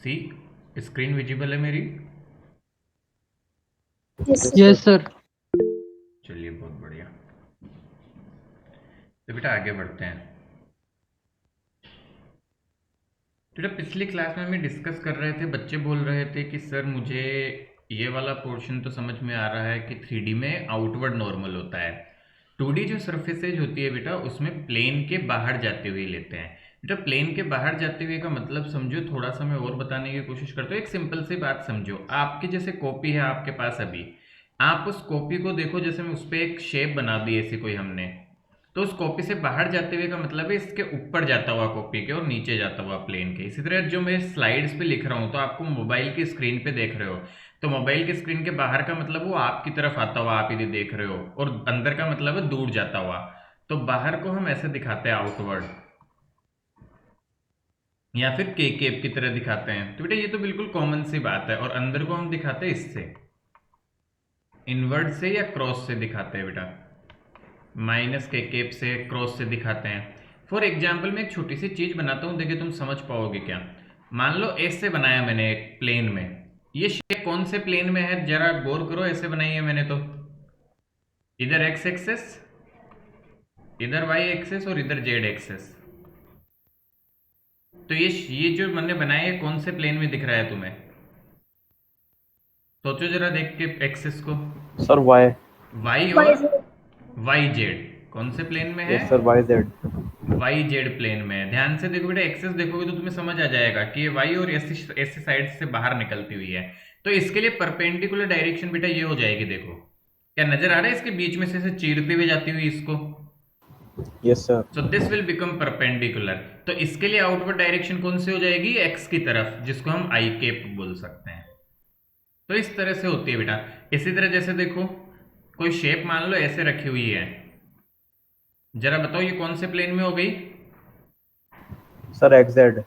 सी screen visible है मेरी? Yes sir. चलिए बहुत बढ़िया। तो बेटा आगे बढ़ते हैं। बेटा पिछली क्लास में हम डिस्कस कर रहे थे, बच्चे बोल रहे थे कि सर मुझे ये वाला पोर्शन तो समझ में आ रहा है कि 3D में आउटवर्ड नॉर्मल होता है, 2D जो सरफेसेज होती है बेटा उसमें प्लेन के बाहर जाते हुए लेते हैं। बेटा प्लेन के बाहर जाते हुए का मतलब समझो, थोड़ा सा मैं और बताने की कोशिश करता हूँ। एक सिंपल सी बात समझो, आपकी जैसे कॉपी है आपके पास अभी, आप उस कॉपी को देखो, जैसे मैं उस पर एक शेप बना दी ऐसी कोई हमने, तो उस कॉपी से बाहर जाते हुए का मतलब है इसके ऊपर जाता हुआ कॉपी के और नीचे जाता हुआ प्लेन के। इसी तरह जो मैं स्लाइड्स पे लिख रहा हूँ तो आपको मोबाइल की स्क्रीन पे देख रहे हो, तो मोबाइल की स्क्रीन के बाहर का मतलब वो आपकी तरफ आता हुआ आप इधर देख रहे हो, और अंदर का मतलब है दूर जाता हुआ। तो बाहर को हम ऐसे दिखाते हैं आउटवर्ड, या फिर के केप की तरह दिखाते हैं। तो बेटा ये तो बिल्कुल कॉमन सी बात है। और अंदर को हम दिखाते हैं इससे, इनवर्ड से या क्रॉस से दिखाते हैं बेटा, माइनस के केप से, क्रॉस से दिखाते हैं। फॉर एग्जाम्पल मैं एक छोटी सी चीज बनाता हूँ, देखिए तुम समझ पाओगे क्या। मान लो ऐसे बनाया मैंने एक प्लेन में, ये शेप कौन से प्लेन में है जरा गौर करो, ऐसे बनाई है मैंने तो, इधर एक्स एक्सेस, इधर वाई एक्सेस और इधर जेड एक्सेस। तो ये जो मैंने बनाया है कौन से प्लेन में दिख रहा है तुम्हें? सोचो जरा देख के एक्सेस को। Sir Y. वाई और वाई जेड कौन से प्लेन में है? Yes sir, Y Z. Y Z plane में है। ध्यान से देखो बेटा, एक्सेस देखोगे तो तुम्हें समझ आ जाएगा कि ये वाई और ऐसी साइड से बाहर निकलती हुई है। तो इसके लिए परपेंडिकुलर डायरेक्शन बेटा ये हो जाएगी, देखो क्या नजर आ रहा है, इसके बीच में से ऐसे चीरती हुई जाती हुई इसको। Yes sir. So this will become perpendicular. तो इसके लिए आउटवर्ड डायरेक्शन कौन सी हो जाएगी? एक्स की तरफ, जिसको हम आई केप बोल सकते हैं। तो इस तरह से होती है बेटा। इसी तरह जैसे देखो, कोई शेप मान लो ऐसे रखी हुई है, जरा बताओ ये कौन से प्लेन में हो गई? Sir x Z.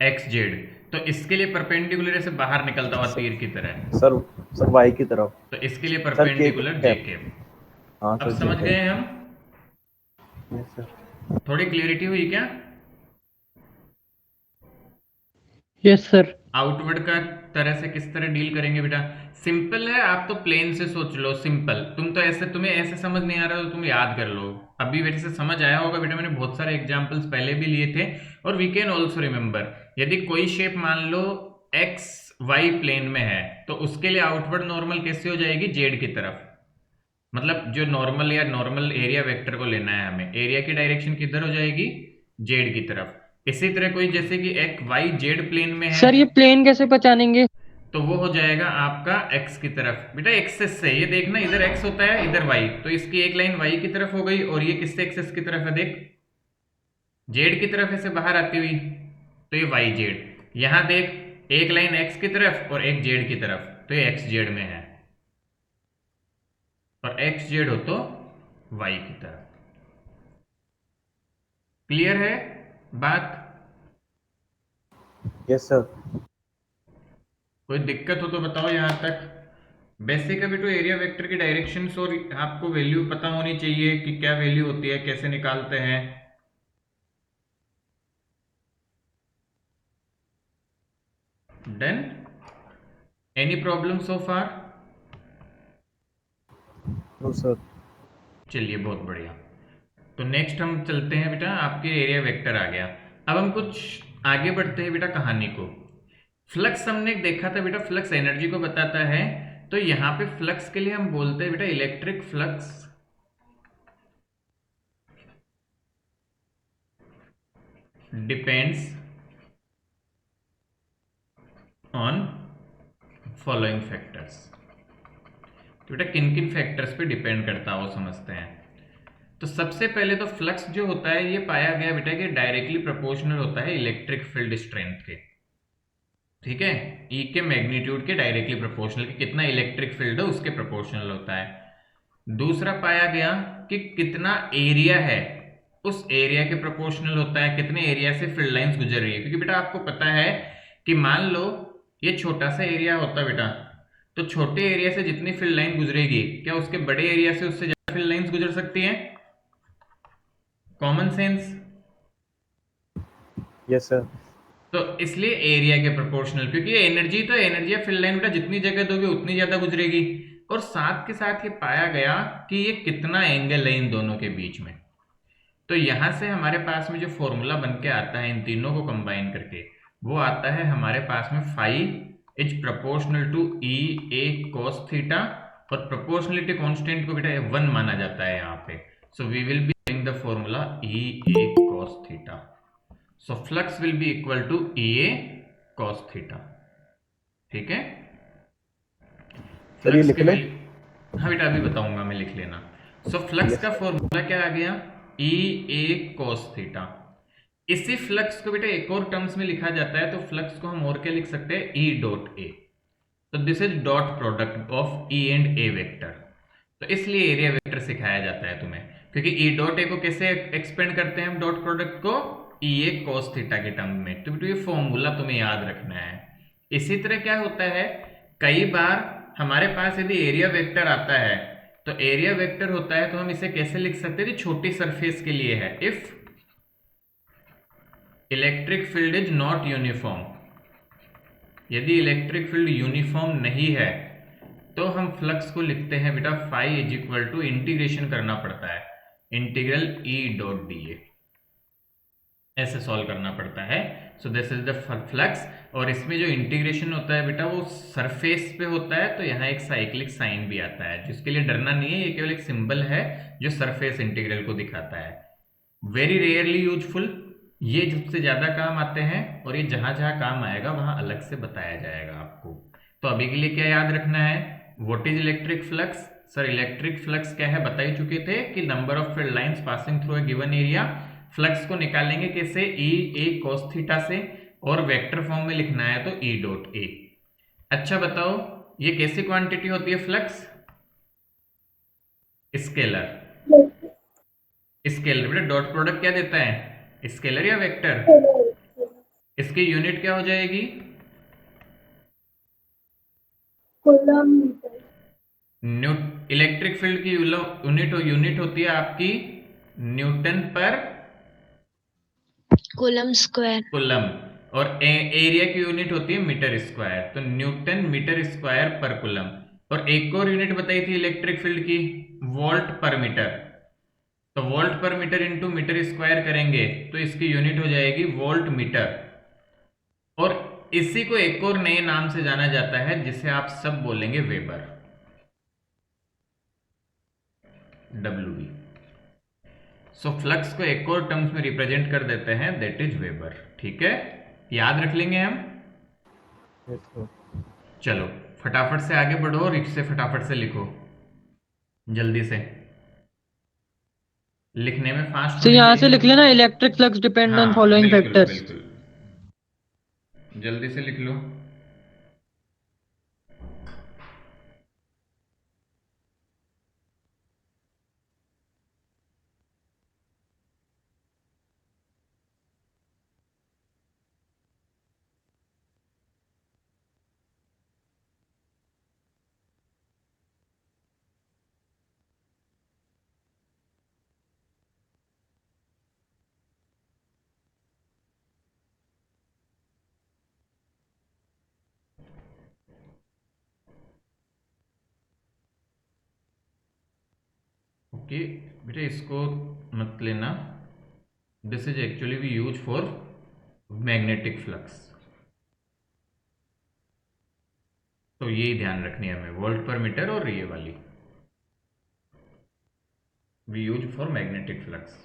X Z. तो इसके लिए परपेंडिकुलर ऐसे बाहर निकलता हुआ तीर की तरह, सर सर वाई की तरफ। तो इसके लिए सर के परपेंडिकुलर जे कैप। केप। हाँ अब सर, जे समझ कैप। गए हम? Yes sir. थोड़ी क्लियरिटी हुई क्या? Yes sir. आउटवर्ड का तरह से किस तरह डील करेंगे बेटा? सिंपल है, आप तो प्लेन से सोच लो, सिंपल। तुम तो ऐसे, तुम्हें ऐसे समझ नहीं आ रहा हो तो तुम याद कर लो। अभी वैसे से समझ आया होगा बेटा, मैंने बहुत सारे एग्जांपल्स पहले भी लिए थे। और वी कैन ऑल्सो रिमेंबर, यदि कोई शेप मान लो एक्स वाई प्लेन में है, तो उसके लिए आउटवर्ड नॉर्मल कैसे हो जाएगी? जेड की तरफ। मतलब जो नॉर्मल या नॉर्मल एरिया वेक्टर को लेना है हमें, एरिया की डायरेक्शन किधर हो जाएगी? जेड की तरफ। इसी तरह कोई जैसे कि एक वाई जेड प्लेन में है, सर ये प्लेन कैसे पहचानेंगे? तो वो हो जाएगा आपका एक्स की तरफ। बेटा एक्सेस से ये देखना, इधर एक्स होता है इधर वाई, तो इसकी एक लाइन वाई की तरफ हो गई, और ये किससे एक्सेस की तरफ है देख, जेड की तरफ ऐसे बाहर आती हुई, तो ये वाई जेड। यहां देख, एक लाइन एक्स की तरफ और एक जेड की तरफ, तो ये एक्स जेड में है, और एक्स जेड हो तो वाई की तरफ। क्लियर है बात? Yes sir. कोई दिक्कत हो तो बताओ यहां तक। बेसिक अभी तो एरिया वेक्टर की डायरेक्शंस और आपको वैल्यू पता होनी चाहिए कि क्या वैल्यू होती है, कैसे निकालते हैं। Done? Any problem so far? No sir. चलिए बहुत बढ़िया। तो नेक्स्ट हम चलते हैं बेटा, आपके एरिया वेक्टर आ गया। अब हम कुछ आगे बढ़ते हैं बेटा कहानी को। फ्लक्स हमने देखा था बेटा, फ्लक्स एनर्जी को बताता है। तो यहां पे फ्लक्स के लिए हम बोलते हैं बेटा electric flux depends on following factors. तो बेटा किन किन फैक्टर्स पे डिपेंड करता है वो समझते हैं। तो सबसे पहले तो फ्लक्स जो होता है ये पाया गया बेटा कि डायरेक्टली प्रोपोर्शनल होता है इलेक्ट्रिक फील्ड स्ट्रेंथ के। ठीक है, ई के मैग्नीट्यूड के डायरेक्टली प्रोपोर्शनल, कि कितना इलेक्ट्रिक फील्ड है उसके प्रोपोर्शनल होता है। दूसरा पाया गया कि कितना एरिया है उस एरिया के प्रोपोर्शनल होता है, कितने एरिया से फील्ड लाइंस गुजर रही है। क्योंकि बेटा आपको पता है कि मान लो ये छोटा सा एरिया होता बेटा, तो छोटे एरिया से जितनी फील्ड लाइन गुजरेगी, क्या उसके बड़े एरिया से उससे ज्यादा फील्ड लाइंस गुजर सकती हैं? Common sense. Yes sir. तो इसलिए एरिया के प्रोपोर्शनल, क्योंकि ये एनर्जी तो एनर्जी ऑफ फील्ड लाइन बेटा जितनी जगह दोगे उतनी ज्यादा गुजरेगी, और साथ के साथ ये पाया गया कि ये कितना एंगल है इन दोनों के बीच में। तो यहां से हमारे पास में जो फॉर्मूला बन के आता है इन तीनों को कंबाइन करके, वो आता है हमारे पास में phi is proportional to E A cos theta, और प्रोपोर्शनलिटी कांस्टेंट को बेटा 1 माना जाता है यहाँ पे। So we will be using the formula E A cos theta. So flux will be equal to E A cos theta. ठीक है, सर ये फ्लक्स लिख के ले। वैल्यू, हाँ बेटा अभी बताऊंगा मैं, लिख लेना। सो फ्लक्स यस का सर। फॉर्मूला क्या आ गया, ई ए कॉस थीटा। इसी फ्लक्स को बेटा एक और टर्म्स में लिखा जाता है, तो फ्लक्स को हम और क्या लिख सकते हैं, ई डॉट ए। तो this is dot product of E and A vector. तो इसलिए एरिया वेक्टर सिखाया जाता है तुम्हें, क्योंकि ई डॉट ए को कैसे एक्सपेंड करते हैं हम डॉट प्रोडक्ट को, ई ए कॉस थीटा के टर्म में। तो ये फॉर्मूला तुम्हें याद रखना है। इसी तरह क्या होता है, कई बार हमारे पास यदि एरिया वेक्टर आता है, तो एरिया वेक्टर होता है तो हम इसे कैसे लिख सकते हैं, छोटी सरफेस के लिए है, if electric field is not uniform. यदि इलेक्ट्रिक फील्ड यूनिफॉर्म नहीं है तो हम फ्लक्स को लिखते हैं बेटा phi is equal to, integration करना पड़ता है, integral E dot D A, ऐसे सॉल्व करना पड़ता है। So this is the flux, और इसमें जो इंटीग्रेशन होता है बेटा वो सरफेस पे होता है, तो यहाँ एक साइक्लिक साइन भी आता है, जिसके लिए डरना नहीं है, ये केवल एक सिंबल है जो सरफेस इंटीग्रल को दिखाता है। वेरी रेयरली यूजफुल, ये सबसे ज्यादा काम आते हैं, और ये जहां जहां काम आएगा वहां अलग से बताया जाएगा आपको। तो अभी के लिए क्या याद रखना है, what is electric flux. Sir electric flux क्या है बता ही चुके थे कि number of field lines passing through a given area. Flux को निकालेंगे कैसे, ई ए कॉस थीटा से, और वेक्टर फॉर्म में लिखना है तो ई डॉट ए। अच्छा बताओ ये कैसी क्वांटिटी होती है फ्लक्स, स्केलर। स्केलर बेटा डॉट प्रोडक्ट क्या देता है, स्केलर या वेक्टर। इसकी यूनिट क्या हो जाएगी, इलेक्ट्रिक फील्ड की यूनिट होती है आपकी न्यूटन पर कूलम स्क्वायर। कूलम, और एरिया की यूनिट होती है मीटर स्क्वायर, तो न्यूटन मीटर स्क्वायर पर कूलम। और एक और यूनिट बताई थी इलेक्ट्रिक फील्ड की, वोल्ट पर मीटर। तो वोल्ट पर मीटर इंटू मीटर स्क्वायर करेंगे तो इसकी यूनिट हो जाएगी वोल्ट मीटर। और इसी को एक और नए नाम से जाना जाता है जिसे आप सब बोलेंगे वेबर, डब्ल्यू। सो फ्लक्स को एक और टर्म्स में रिप्रेजेंट कर देते हैं, दैट इज वेबर। ठीक है, याद रख लेंगे हम। Yes sir. चलो फटाफट से आगे बढ़ो और इससे फटाफट से लिखो, जल्दी से, लिखने में फास्ट तो होने यहाँ से चाहिए। लिख लेना, इलेक्ट्रिक फ्लक्स डिपेंड ऑन हाँ फॉलोइंग बिल्कुल फैक्टर्स। बिल्कुल, जल्दी से लिख लो। ओके बेटा इसको मत लेना, this is actually we use for magnetic flux. तो ये ध्यान रखनी है हमें, वोल्ट पर मीटर और ये वाली we use for magnetic flux.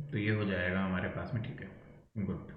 तो ये हो जाएगा हमारे पास में, ठीक है, गुड।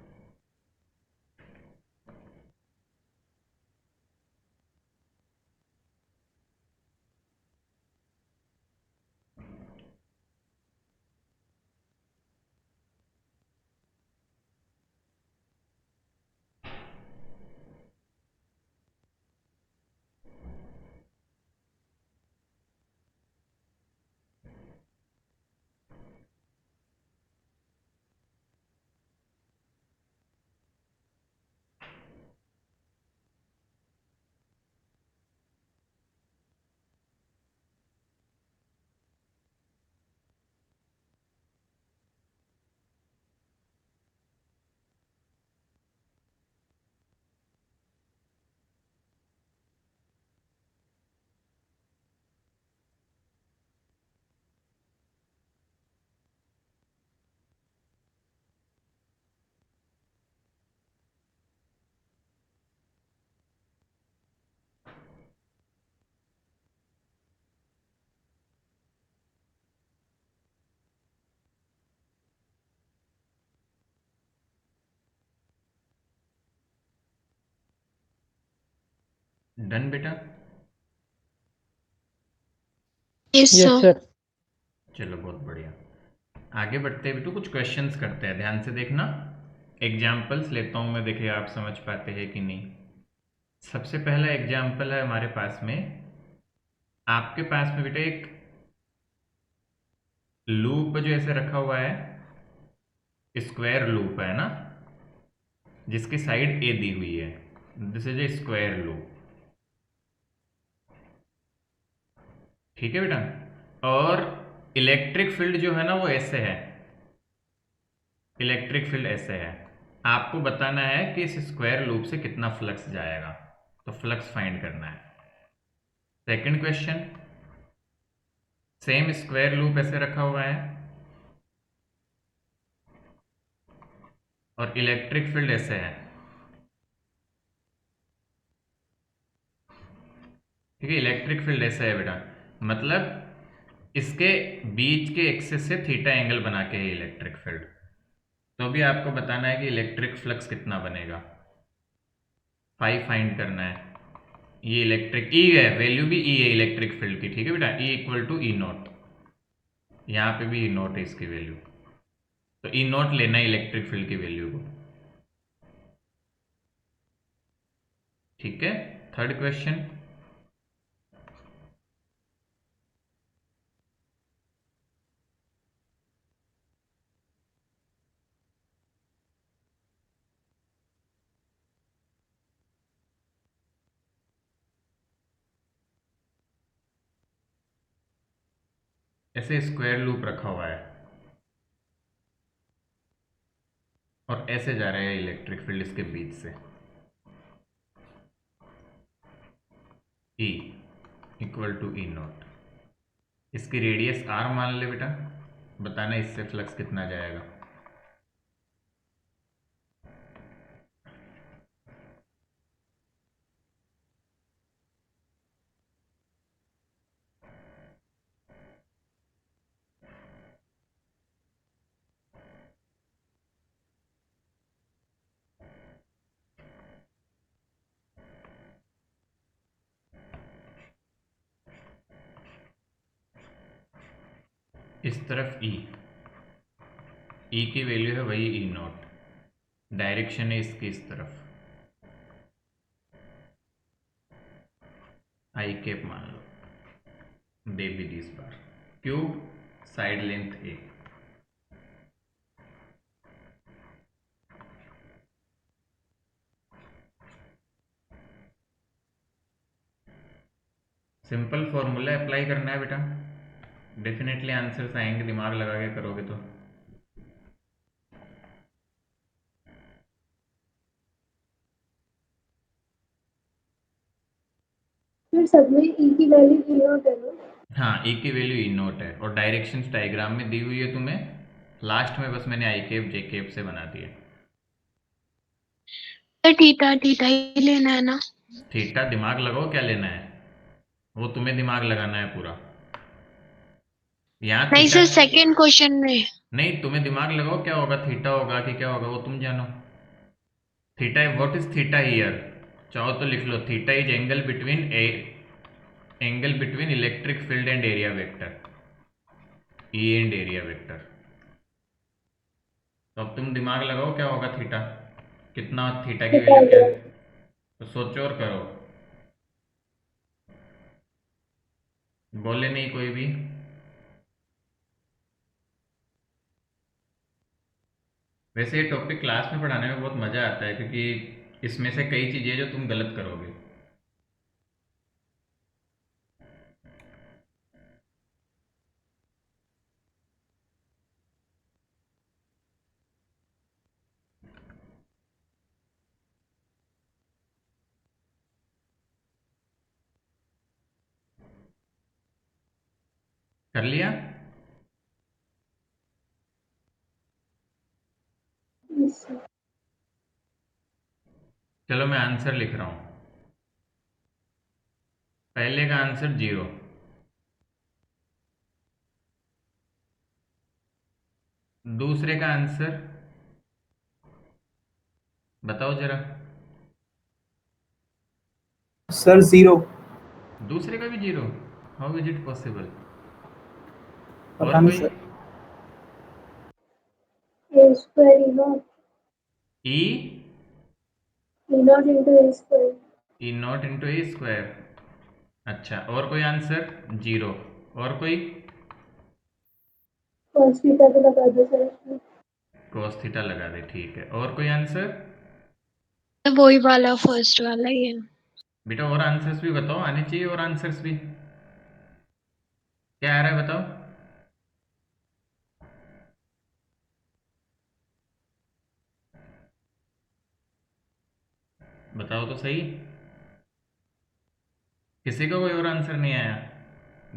डन बेटा? Yes, Yes, sir. sir. चलो बहुत बढ़िया। आगे बढ़ते हैं बेटू, कुछ क्वेश्चंस करते हैं, ध्यान से देखना। एग्जाम्पल्स लेता हूँ मैं, देखिए आप समझ पाते हैं कि नहीं। सबसे पहला एग्जाम्पल है हमारे पास में, आपके पास में बेटा एक लूप जो ऐसे रखा हुआ है, स्क्वायर लूप है ना, जिसकी साइड ए दी हुई है। This is a square loop, ठीक है बेटा। और इलेक्ट्रिक फील्ड जो है ना वो ऐसे है, इलेक्ट्रिक फील्ड ऐसे है। आपको बताना है कि इस स्क्वायर लूप से कितना फ्लक्स जाएगा, तो फ्लक्स फाइंड करना है। Second question, same square loop ऐसे रखा हुआ है और इलेक्ट्रिक फील्ड ऐसे है, ठीक है। इलेक्ट्रिक फील्ड ऐसे है बेटा, मतलब इसके बीच के एक्सिस से थीटा एंगल बना के है इलेक्ट्रिक फील्ड। तो भी आपको बताना है कि इलेक्ट्रिक फ्लक्स कितना बनेगा, फाई फाइंड करना है। ये इलेक्ट्रिक ई है, वैल्यू भी ई है इलेक्ट्रिक फील्ड की, ठीक है बेटा। E equal to E naught, यहाँ पे भी ई नॉट है इसकी वैल्यू, तो ई नॉट लेना है इलेक्ट्रिक फील्ड की वैल्यू को, ठीक है। थर्ड क्वेश्चन, ऐसे स्क्वायर लूप रखा हुआ है और ऐसे जा रहा है इलेक्ट्रिक फील्ड इसके बीच से, E equal to E naught. इसकी रेडियस आर मान ले बेटा, बताना इससे फ्लक्स कितना जाएगा। इस तरफ ई की वैल्यू है वही ई नॉट, डायरेक्शन है इसकी इस तरफ, आई कैप मान लो, दे भी दी इस बार, क्यूब साइड लेंथ ए। सिंपल फॉर्मूला अप्लाई करना है बेटा, डेफिनेटली आंसर्स आएंगे, दिमाग लगा के करोगे तो। फिर सब में ई की वैल्यू ई नॉट है ना? हाँ, ए की वैल्यू ई नॉट है और डायरेक्शन डायग्राम में दी हुई है तुम्हें, लास्ट में बस मैंने आई कैप जे कैप से बना दिया। सर थीटा थीटा ही लेना है ना? थीटा दिमाग लगाओ, क्या लेना है वो तुम्हें दिमाग लगाना है पूरा। यहाँ नहीं थीटा, सर, सेकंड क्वेश्चन में। नहीं तुम्हें दिमाग लगाओ, क्या होगा, थीटा होगा कि क्या होगा वो तुम जानो। Theta, what is theta here, चाहो तो लिख लो, theta is angle between electric field and area vector, E and area vector. तो अब तुम दिमाग लगाओ क्या होगा थीटा, कितना थीटा की वैल्यू क्या है, तो सोचो और करो। बोले नहीं कोई भी? वैसे ये टॉपिक क्लास में पढ़ाने में बहुत मज़ा आता है, क्योंकि इसमें से कई चीज़ें जो तुम गलत करोगे। कर लिया? चलो मैं आंसर लिख रहा हूँ। पहले का आंसर 0, दूसरे का आंसर बताओ जरा। सर 0। दूसरे का भी zero? How is it possible? पता और नहीं कोई? Sir. A square E naught. E E naught into A square. E not into A square. अच्छा, और कोई आंसर? जीरो। और कोई? Cos theta को लगा दो सर इसमें. cos थीटा लगा दे, ठीक है। और कोई आंसर? वही वाला फर्स्ट वाला ही है। बेटा और आंसर्स भी बताओ, आने चाहिए और आंसर्स भी। क्या आ रहा है बताओ। बताओ तो सही। किसी का कोई और आंसर नहीं आया?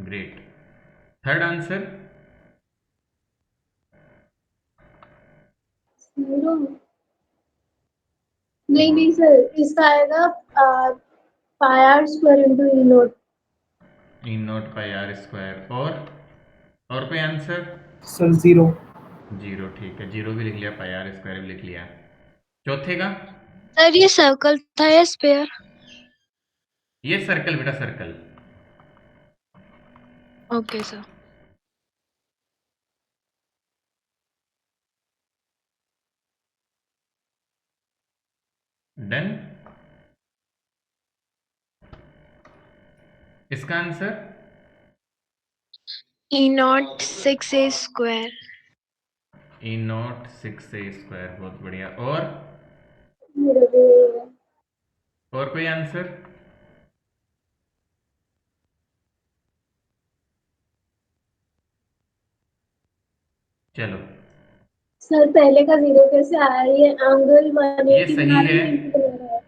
ग्रेट। Third answer? Zero. नहीं सर, इसका आएगा pi are square into E naught. E naught pi are square. और कोई आंसर? सर 0। जीरो, ठीक है। जीरो भी लिख लिया, पाई आर स्क्वायर भी लिख लिया। चौथे का? सर ये सर्कल था या स्पेयर? ये सर्कल बेटा, सर्कल। Okay sir. डन। इसका answer? E not 6a square. E not 6a square, बहुत बढ़िया। मेरा भी यही है. और कोई आंसर? चलो, सर पहले का जीरो कैसे आया? ये एंगल ये 180 सही बना रहे है। हैं, 90 बना रहा है.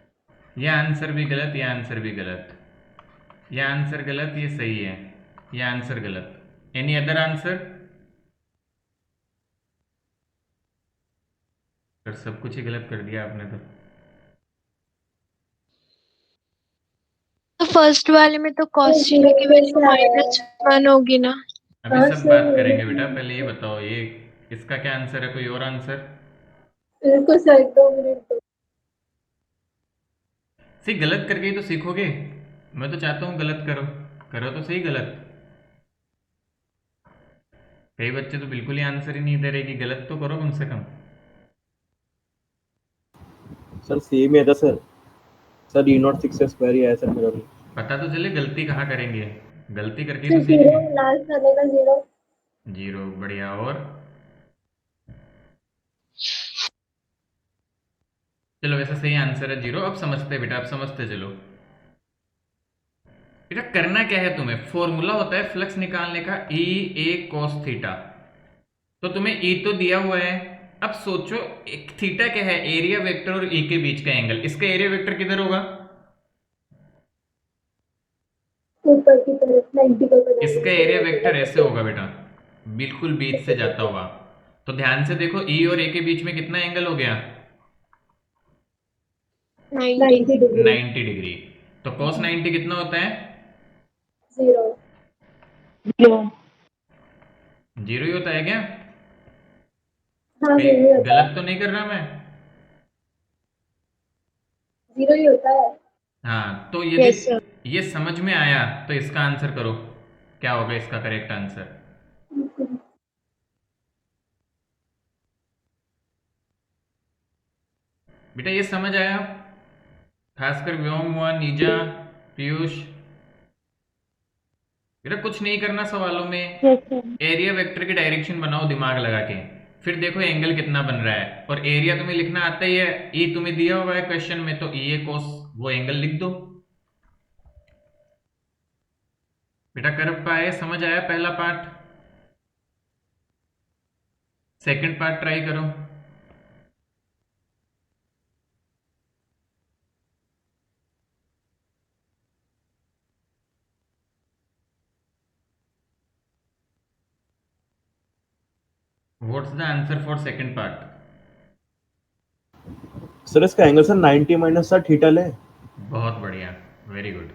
ये आंसर भी गलत, ये आंसर भी गलत। ये आंसर गलत, ये सही है। ये आंसर गलत। Any other answer? पर सब कुछ ही गलत कर दिया आपने तो। तो फर्स्ट वाले में तो सर cos थीटा जीरो की वैल्यू कैसे आया? -1 होगी ना? अभी हाँ सब सर, बात करेंगे बेटा, पहले ये बताओ, ये इसका क्या आंसर है? कोई और आंसर? बिल्कुल सर, 2 मिनट दो. सही, गलत करके ही तो सीखोगे। मैं तो चाहता हूँ गलत करो। करो तो सही गलत। कई बच्चे तो बिल्कुल ही आंसर ही नहीं दे रहे कि गलत तो करो कम से कम। सर सेम है था sir. Sir E naught 6 square ही है सर मेरा भी। पता तो चले गलती कहाँ करेंगे। गलती करके ही सर तो जीरो, सीखेंगे। लास्ट वाले का जीरो. जीरो, बढ़िया। और चलो, वैसे सही आंसर है जीरो। अब समझते हैं बेटा, अब समझते चलो। बेटा करना क्या है तुम्हें? फॉर्मूला होता है फ्लक्स निकालने का, ई ए कॉस थीटा। तो तुम्हें ई तो दिया हुआ है। अब सोचो, एक थीटा क्या है? एरिया वेक्टर और ई के बीच का एंगल। इसका एरिया वेक्टर किधर होगा? ऊपर की तरफ 90 को इसका बनाने के एरिया लिए वेक्टर ऐसे थोड़ा होगा बेटा, बिल्कुल बीच से जाता हुआ। तो ध्यान से देखो, ई और ए के बीच में कितना एंगल हो गया? 90। 90 डिग्री. 90 डिग्री। तो cos 90 कितना होता है? जीरो. जीरो ही होता है क्या? हाँ कहीं सही होता है. गलत तो नहीं कर रहा मैं? जीरो ही होता है. हाँ, तो यदि यस सर। ये समझ में आया तो इसका आंसर करो। क्या होगा इसका करेक्ट आंसर? बेटा ये समझ आया? खासकर व्योम हुआ, नीजा, पीयूष। बेटा कुछ नहीं करना सवालों में। एरिया वेक्टर की डायरेक्शन बनाओ दिमाग लगा के। फिर देखो एंगल कितना बन रहा है, और एरिया तुम्हें लिखना आता ही है। ई तुम्हें दिया हुआ है क्वेश्चन में, तो ई ए कोस वो एंगल लिख दो। बेटा कर पाए? समझ आया पहला पार्ट? सेकंड पार्ट ट्राई करो। What's the answer for second part? Sir इसका एंगल सर 90 माइनस सर थीटा ले। बहुत बढ़िया, वेरी गुड।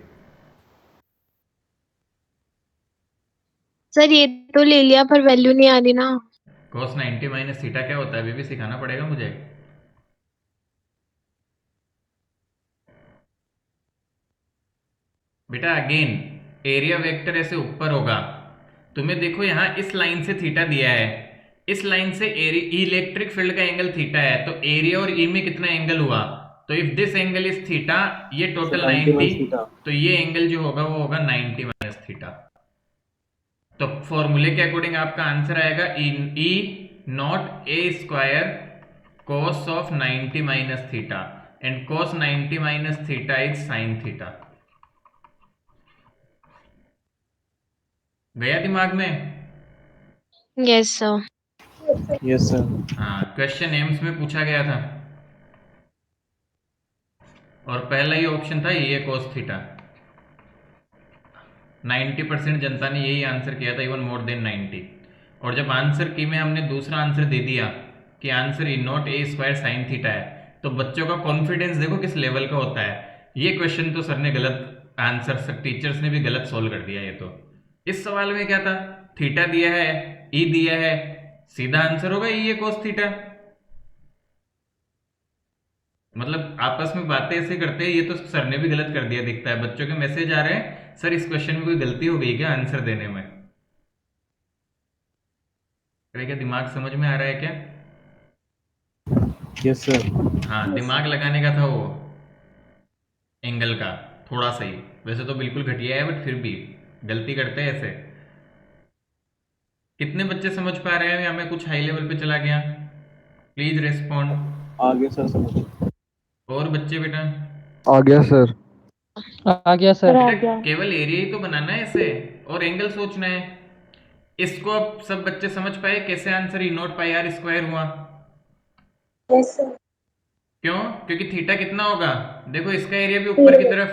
सर ये तो ले लिया पर वैल्यू नहीं आ रही ना। cos 90 माइनस थीटा क्या होता है? अभी भी सिखाना पड़ेगा मुझे। बेटा अगेन एरिया वेक्टर ऐसे ऊपर होगा, तुम्हें देखो यहाँ इस लाइन से थीटा दिया है, इस लाइन से इलेक्ट्रिक फील्ड का एंगल थीटा है, तो एरिया और ई में कितना एंगल हुआ, तो if this angle is theta, ये सर टोटल 90 90, minus theta. तो ये एंगल जो होगा वो होगा 90 माइनस थीटा। तो फॉर्मूले के अकॉर्डिंग आपका आंसर आएगा E naught A square cos of 90 minus theta, and cos 90 minus theta is sine theta. गया दिमाग में? Yes, sir. Yes, sir. हाँ, क्वेश्चन एम्स में पूछा गया था, और पहला ही ऑप्शन था ये cos थीटा। 90% जनता ने यही आंसर किया था, इवन मोर देन 90। और जब आंसर की में हमने दूसरा आंसर दे दिया कि answer E naught A square sine theta है, तो बच्चों का कॉन्फिडेंस देखो किस लेवल का होता है। ये क्वेश्चन तो सर ने गलत आंसर, सर टीचर्स ने भी गलत सोल्व कर दिया। ये तो इस सवाल में क्या था, थीटा दिया है, ई दिया है, सीधा आंसर होगा ई ए cos थीटा। मतलब आपस में बातें ऐसे करते हैं, ये तो सर ने भी गलत कर दिया दिखता है। बच्चों के मैसेज आ रहे हैं, सर इस क्वेश्चन में कोई गलती हो गई क्या आंसर देने में? अरे क्या दिमाग समझ में आ रहा है क्या? Yes, sir. हाँ, दिमाग लगाने का था वो एंगल का थोड़ा सा ही, वैसे तो बिल्कुल घटिया है बट फिर भी गलती करते हैं ऐसे। कितने बच्चे समझ पा रहे हैं या मैं कुछ हाई लेवल पे चला गया? Please respond. आगे सर समझ। और बच्चे बेटा? आ गया सर। आ गया सर। बेटा केवल एरिया ही तो बनाना है ऐसे, और एंगल सोचना है। इसको अब सब बच्चे समझ पाए कैसे answer E naught pi are square हुआ? Yes, sir. क्यों? क्योंकि थीटा कितना होगा, देखो इसका एरिया भी ऊपर की तरफ,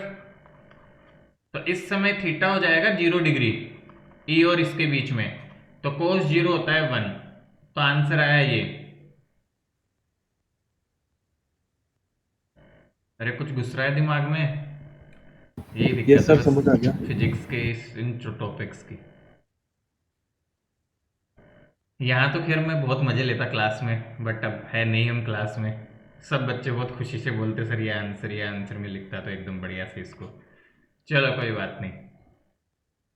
तो इस समय थीटा हो जाएगा 0 डिग्री ई और इसके बीच में, तो cos 0 होता है 1, तो आंसर आया ये। अरे कुछ घुस रहा है दिमाग में, यही Yes, दिक्कत sir, है समझ आ गया। फिजिक्स के इन टॉपिक्स की। यहाँ तो खैर मैं बहुत मजे लेता क्लास में, बट अब है नहीं हम क्लास में। सब बच्चे बहुत खुशी से बोलते सर ये आंसर में लिखता तो एकदम बढ़िया से इसको। चलो कोई बात नहीं।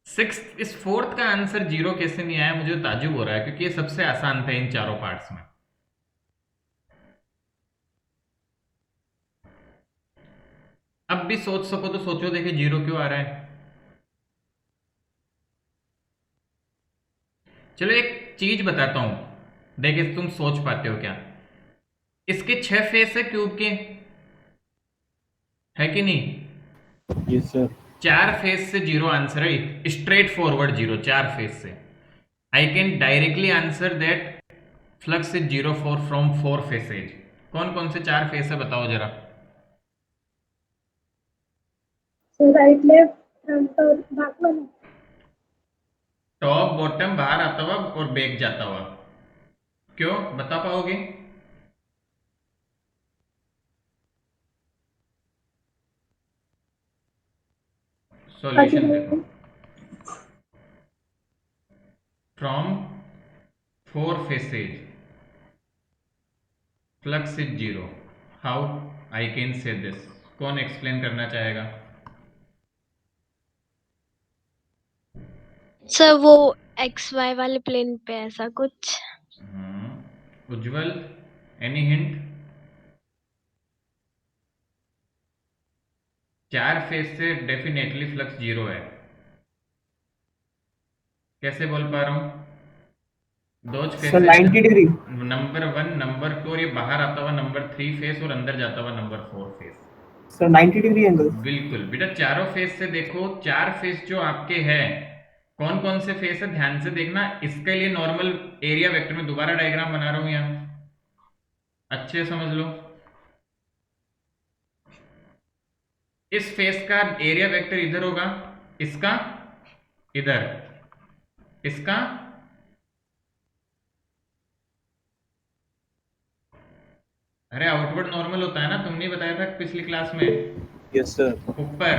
सिक्स्थ, इस फोर्थ का आंसर 0 कैसे नहीं आया, मुझे ताजुब हो रहा है, क्योंकि ये सबसे आसान था इन चारों पार्ट्स में। अब भी सोच सको तो सोचो, देखे 0 क्यों आ रहा है। चलो एक चीज बताता हूं, देखे तुम सोच पाते हो क्या। इसके 6 फेस है क्यूब के, है कि नहीं? Yes, sir. 4 फेस से 0 आंसर है, स्ट्रेट फॉरवर्ड 0, 4 फेस से। I can directly answer that flux is 0 from 4 faces. कौन कौन से 4 फेस है बताओ जरा। So right, left, front और back वाला. टॉप बॉटम बाहर आता हुआ और बैक जाता हुआ, क्यों बता पाओगे? सॉल्यूशन देखो। From 4 faces flux is 0, how I can say this? कौन एक्सप्लेन करना चाहेगा? सर वो XY वाले प्लेन पे ऐसा कुछ। उज्जवल, एनी हिंट? 4 फेस से डेफिनेटली फ्लक्स 0 है, कैसे बोल पा रहा हूं? दो face, Sir, 90 degree. Number 1 number 2, और ये बाहर आता हुआ नंबर 3 फेस और अंदर जाता हुआ number 4 face. Sir, 90 degree angle. बिल्कुल बेटा, चारों फेस से देखो, 4 फेस जो आपके हैं, कौन कौन से फेस है ध्यान से देखना। इसके लिए नॉर्मल एरिया वेक्टर में दोबारा डायग्राम बना रहा हूं यहाँ, अच्छे समझ लो। इस फेस का एरिया वेक्टर इधर होगा, इसका इधर, इसका अरे आउटवर्ड नॉर्मल होता है ना, तुमने बताया था पिछली क्लास में। Yes, sir. ऊपर,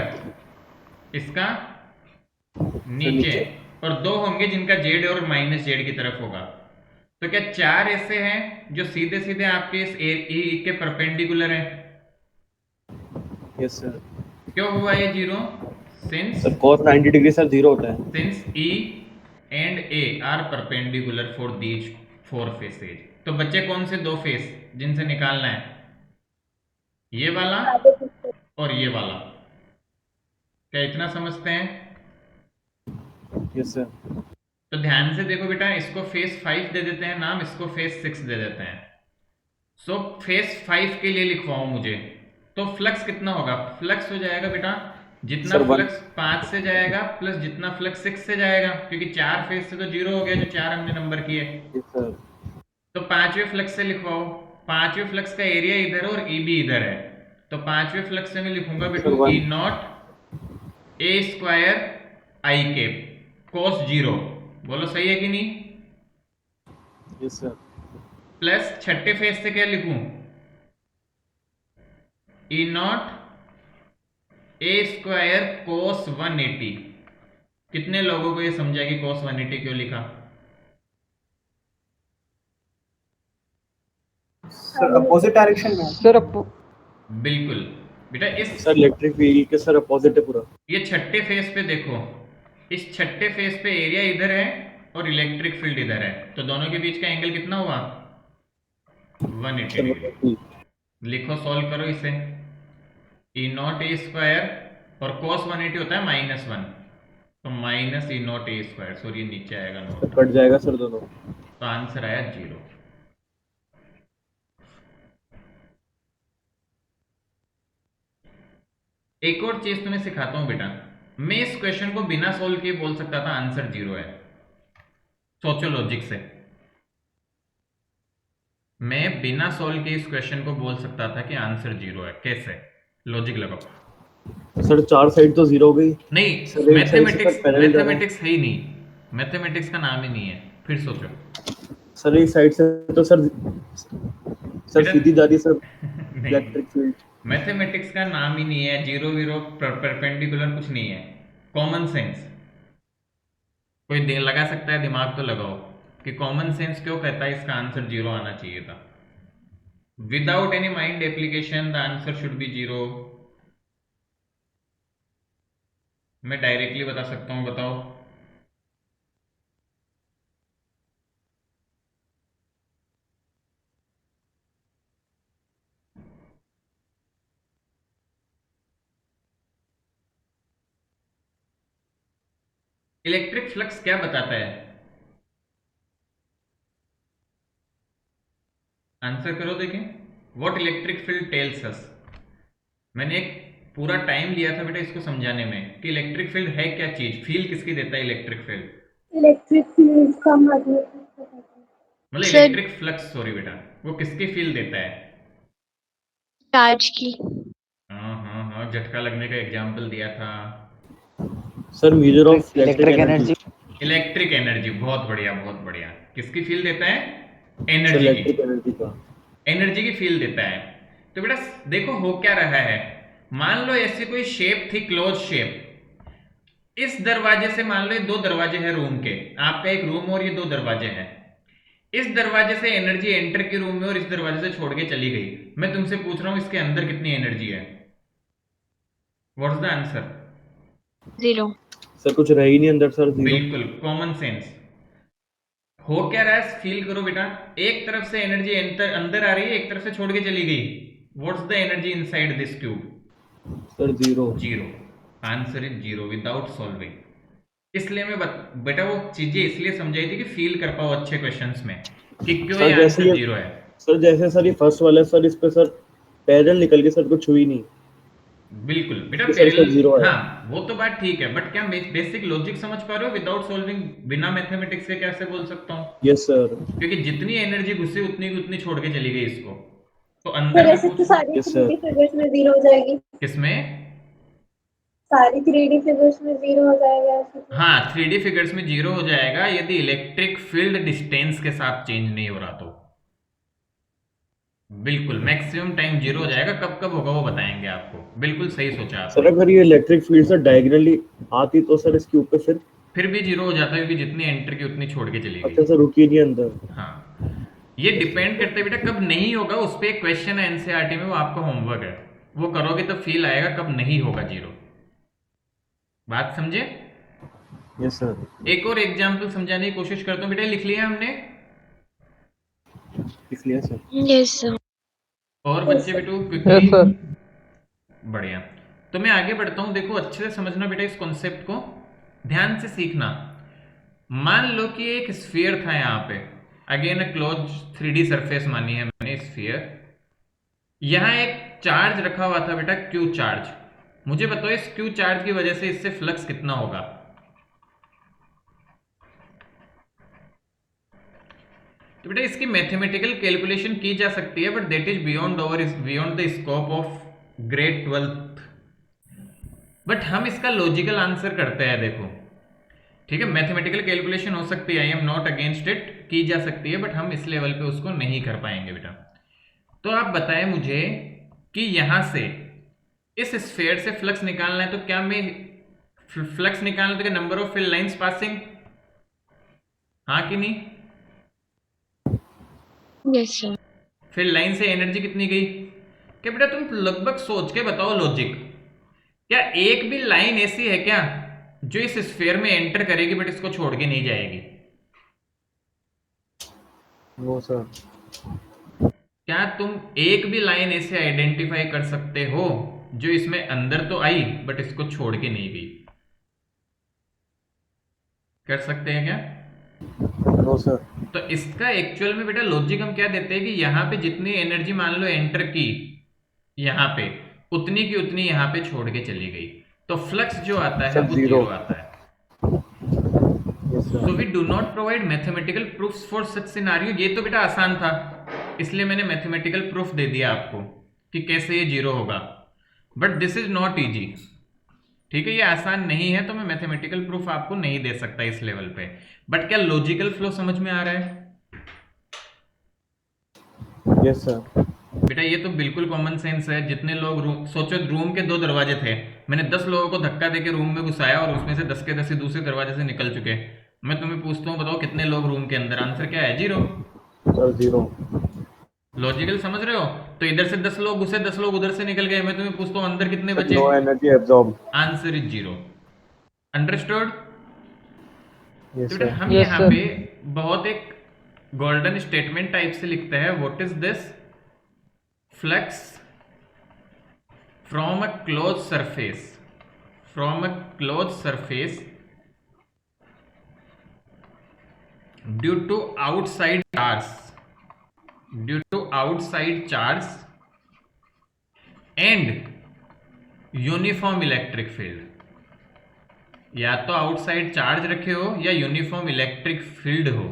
इसका नीचे, नीचे। और 2 होंगे जिनका जेड और माइनस जेड की तरफ होगा। तो क्या 4 ऐसे हैं जो सीधे सीधे आपके इस ई के परपेंडिकुलर हैं? Yes, sir. क्यों हुआ ये 0? Since sir cos 90 degree sir 0 होता है। Since E and A are perpendicular for these four faces. तो बच्चे कौन से दो फेस जिनसे निकालना है? ये वाला आगे पीछे। और ये वाला। क्या इतना समझते हैं? Yes sir. तो ध्यान से देखो बेटा, इसको फेस 5 दे देते हैं नाम, इसको फेस 6 दे देते हैं। सो फेस 5 के लिए लिखवाओ मुझे। तो फ्लक्स कितना होगा? फ्लक्स हो जाएगा बेटा जितना Sir, one- फ्लक्स 5 से जाएगा प्लस जितना फ्लक्स 6 से जाएगा, क्योंकि 4 फेस से तो 0 हो गया जो 4 हमने नंबर किए। Yes sir. तो 5वें फ्लक्स से लिखवाओ। 5वें फ्लक्स का एरिया इधर है और ई भी इधर है। तो 5वें फ्लक्स से मैं लिखूंगा बेटू Sir, one- E naught A square I cap cos 0। बोलो सही है कि नहीं? Yes sir. प्लस छठे फेस से क्या लिखूं? E naught A square cos 180। कितने लोगों को ये समझा कि cos 180 क्यों लिखा? सर अपोजिट डायरेक्शन में। सर बिल्कुल बेटा, इस सर इलेक्ट्रिक फील्ड के सर अपोजिट है पूरा। ये छठे फेस पे देखो, इस छठे फेस पे एरिया इधर है और इलेक्ट्रिक फील्ड इधर है, तो दोनों के बीच का एंगल कितना हुआ? 180 डिग्री। लिखो, सॉल्व करो इसे। ई नॉट ए स्क्वायर और cos 180 होता है -1, तो minus E naught A square, sorry नीचे आएगा तो नोट, कट जाएगा सर दोनों। तो आंसर आया 0। एक और चीज तुम्हें सिखाता हूं बेटा, मैं इस क्वेश्चन को बिना सोल्व किए बोल सकता था आंसर 0 है। सोचो लॉजिक से, मैं बिना सोल्व किए इस क्वेश्चन को बोल सकता था कि आंसर 0 है। कैसे? लॉजिक लगाओ। सर 4 साइड तो 0 हो गई। नहीं, सर, एक side से मैथमेटिक्स सर parallel जा रहा है। मैथमेटिक्स है ही नहीं, मैथमेटिक्स का नाम ही नहीं है। फिर सोचो। सर इस साइड से तो सर बेटा- सीधी जा रही है सर नहीं, इलेक्ट्रिक फील्ड। मैथमेटिक्स का नाम ही नहीं है, जीरो वीरो परपेंडिकुलर कुछ नहीं है। कॉमन सेंस कोई लगा सकता है, दिमाग तो लगाओ कि कॉमन सेंस क्यों कहता है इसका आंसर 0 आना चाहिए था। Without any mind application the answer should be 0। मैं डायरेक्टली बता सकता हूं, बताओ। इलेक्ट्रिक फ्लक्स क्या बताता है? आंसर करो, देखें। What electric field tells us. मैंने एक पूरा टाइम लिया था बेटा इसको समझाने में कि इलेक्ट्रिक फील्ड है क्या चीज, फील किसकी देता है इलेक्ट्रिक फील्ड? इलेक्ट्रिक फील्ड का मतलब मतलब सर- इलेक्ट्रिक फ्लक्स, सॉरी बेटा, वो किसकी फील देता है? चार्ज की। हाँ हाँ हाँ, झटका लगने का एग्जाम्पल दिया था। Sir measure of electric energy. Electric energy, बहुत बढ़िया बहुत बढ़िया। किसकी फील देता है? सर एनर्जी की। इलेक्ट्रिक एनर्जी का। एनर्जी की फील देता है। तो बेटा देखो हो क्या रहा है, मान लो ऐसी कोई शेप थी, क्लोज शेप। इस दरवाजे से, मान लो ये 2 दरवाजे हैं रूम के, आपका एक रूम और ये 2 दरवाजे हैं। इस दरवाजे से एनर्जी एंटर की रूम में और इस दरवाजे से छोड़ के चली गई। मैं तुमसे पूछ रहा हूं इसके अंदर कितनी एनर्जी है? What's the answer? 0। सर कुछ रह ही नहीं अंदर सर 0। बिल्कुल, कॉमन सेंस। हो क्या रहा है, फील करो बेटा। एक तरफ से एनर्जी अंदर आ रही है, एक तरफ से छोड़ के चली गई। What's the energy inside this cube? Sir 0। 0। Answer is 0 without solving. इसलिए मैं बेटा वो चीजें इसलिए समझाई थी कि फील कर पाओ अच्छे क्वेश्चंस में कि क्यों सर ये जैसे आंसर ये- 0 है। सर जैसे सर ये फर्स्ट वाला है सर, इस पे सर पैरेलल निकल के सर कुछ हुई नहीं। बिल्कुल बेटा, सर इसका पैरेलल, 0 है। हाँ वो तो बात ठीक है, बट क्या बेसिक लॉजिक समझ पा रहे हो? विदाउट सॉल्विंग, बिना मैथमेटिक्स के कैसे बोल सकता हूँ? Yes sir. क्योंकि जितनी एनर्जी घुसी उतनी की उतनी छोड़ के चली गई इसको। तो सर अंदर में ऐसे तो कुछ सारी Yes, sir. 3D फिगर्स में 0 हो जाएगी। किसमें? सारी 3D फिगर्स में 0 हो जाएगा ऐसे तो। हाँ, 3D फिगर्स में 0 हो जाएगा यदि इलेक्ट्रिक फील्ड डिस्टेंस के साथ चेंज नहीं हो रहा तो। बिल्कुल, मैक्सिमम टाइम 0 हो जाएगा। कब कब होगा वो बताएंगे आपको। बिल्कुल सही सोचा सर आपने। अगर ये इलेक्ट्रिक फील्ड सर डायगोनली आती तो सर इसके ऊपर फिर भी 0 हो जाता है क्योंकि जितनी एंटर की उतनी छोड़ के चली अच्छा गई। सर रुकी नहीं अंदर। हाँ, ये डिपेंड करता है बेटा कब नहीं होगा उस पर। एक क्वेश्चन है एनसीईआरटी में, वो आपका होमवर्क है, वो करोगे तो फील आएगा कब नहीं होगा 0। बात समझे? Yes, sir. एक और एग्जाम्पल समझाने की कोशिश करता हूँ। बेटा लिख लिया हमने? Clear, sir. Yes, sir. और Yes, बच्चे sir. बेटू Yes, क्विकली। sir. बढ़िया। तो मैं आगे बढ़ता हूँ। देखो अच्छे से समझना बेटा, इस कॉन्सेप्ट को ध्यान से सीखना। मान लो कि एक स्फीयर था यहाँ पे, again a close 3D surface मानी है मैंने स्फीयर। यहाँ एक चार्ज रखा हुआ था बेटा, क्यू चार्ज। मुझे बताओ इस क्यू चार्ज की वजह से इससे फ्लक्स कितना होगा? तो बेटा इसकी मैथमेटिकल कैलकुलेशन की जा सकती है, but that is beyond the scope of grade 12th। But हम इसका लॉजिकल आंसर करते हैं। देखो ठीक है, मैथमेटिकल कैलकुलेशन हो सकती है, I am not against it, की जा सकती है, बट हम इस लेवल पे उसको नहीं कर पाएंगे बेटा। तो आप बताएं मुझे कि यहां से इस स्फीयर से फ्लक्स निकालना है, तो क्या मैं फ्लक्स निकालना तो number of field lines passing, हाँ कि नहीं? Yes, sir. फील्ड लाइन से एनर्जी कितनी गई? क्या बेटा तुम लगभग सोच के बताओ लॉजिक, क्या एक भी लाइन ऐसी है क्या जो इस स्फीयर में एंटर करेगी बट इसको छोड़ के नहीं जाएगी? No, sir. क्या तुम एक भी लाइन ऐसे आइडेंटिफाई कर सकते हो जो इसमें अंदर तो आई बट इसको छोड़ के नहीं गई? कर सकते हैं क्या? No, sir. तो इसका एक्चुअल में बेटा लॉजिक हम क्या देते हैं कि यहाँ पे जितनी एनर्जी मान लो एंटर की यहाँ पे, उतनी की उतनी यहाँ पे छोड़ के चली गई, तो फ्लक्स जो आता है Sir, वो zero. जीरो आता है। Yes, sir. So we do not provide mathematical proofs for such scenario। ये तो बेटा आसान था, इसलिए मैंने मैथमेटिकल प्रूफ दे दिया आपको कि कैसे ये जीरो होगा, but this is not easy. ठीक है, ये आसान नहीं है, तो मैं मैथमेटिकल प्रूफ आपको नहीं दे सकता इस लेवल पे। बट क्या लॉजिकल फ्लो समझ में आ रहा है? Yes, sir. बेटा ये तो बिल्कुल कॉमन सेंस है। जितने लोग सोचो रूम के 2 दरवाजे थे, मैंने 10 लोगों को धक्का देके रूम में घुसाया और उसमें से 10 के 10 दूसरे दरवाजे से निकल चुके। मैं तुम्हें पूछता हूँ, बताओ कितने लोग रूम के अंदर? आंसर क्या है? जीरो। Sir, zero. लॉजिकल समझ रहे हो? तो इधर से 10 लोग घुसे, 10 लोग उधर से निकल गए। मैं तुम्हें पूछता हूँ अंदर कितने Sir, बचे? no energy absorbed. Answer is zero. Understood? Yes, तो sir. हम Yes, यहाँ sir. पे बहुत एक गोल्डन स्टेटमेंट टाइप से लिखते हैं, what is this? Flux from a close surface, from a close surface due to outside charge, due to outside charge and uniform electric field. या तो आउटसाइड चार्ज रखे हो या यूनिफॉर्म इलेक्ट्रिक फील्ड हो।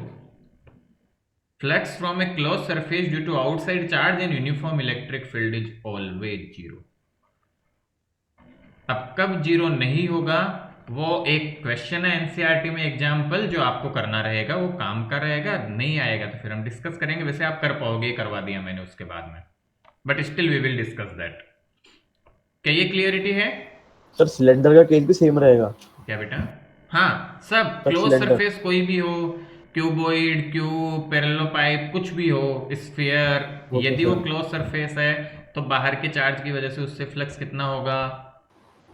Flux from a close surface due to outside charge and uniform electric field is always zero. अब कब zero नहीं होगा वो एक क्वेश्चन है एनसीईआरटी में, एग्जाम्पल जो आपको करना रहेगा, वो काम का रहेगा। नहीं आएगा तो फिर हम डिस्कस करेंगे। वैसे आप कर पाओगे, करवा दिया मैंने उसके बाद में, but still we will discuss that. क्या ये क्लियरिटी है? सर सिलेंडर का केस भी सेम रहेगा? क्या बेटा? हाँ, सब Sir, क्लोज cylinder. सरफेस कोई भी हो, क्यूबॉइड, क्यूब, पैरेललोपाइप, कुछ भी हो, स्फीयर, Okay, यदि वो sir. क्लोज सरफेस है तो बाहर के चार्ज की वजह से उससे फ्लक्स कितना होगा?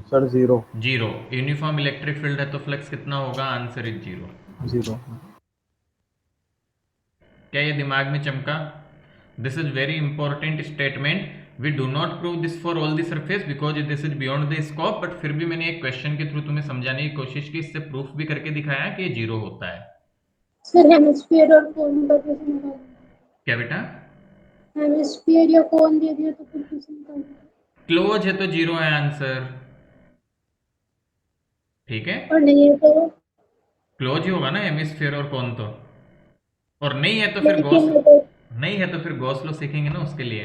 Sir zero. Zero. Uniform electric field है तो फ्लक्स कितना होगा? Answer is zero. जीरो। क्या ये दिमाग में चमका? This is very important statement. We do not prove this for all the surface because this is beyond the scope, but फिर भी मैंने एक क्वेश्चन के थ्रू तुम्हें समझाने की कोशिश की, इससे प्रूफ भी करके दिखाया कि ये जीरो होता है। सर हेमिस्फीयर और कोन का कैसे निकालना? क्या बेटा? हेमिस्फीयर या कोन दे दिया तो फिर कैसे निकालना? क्लोज है तो जीरो है आंसर। ठीक है, और नहीं है तो? क्लोज ही होगा ना हेमिस्फीयर और कोन तो। और नहीं है तो फिर लेकिन गॉस, वो तो नहीं है तो फिर गॉस लॉ सीखेंगे ना उसके लिए।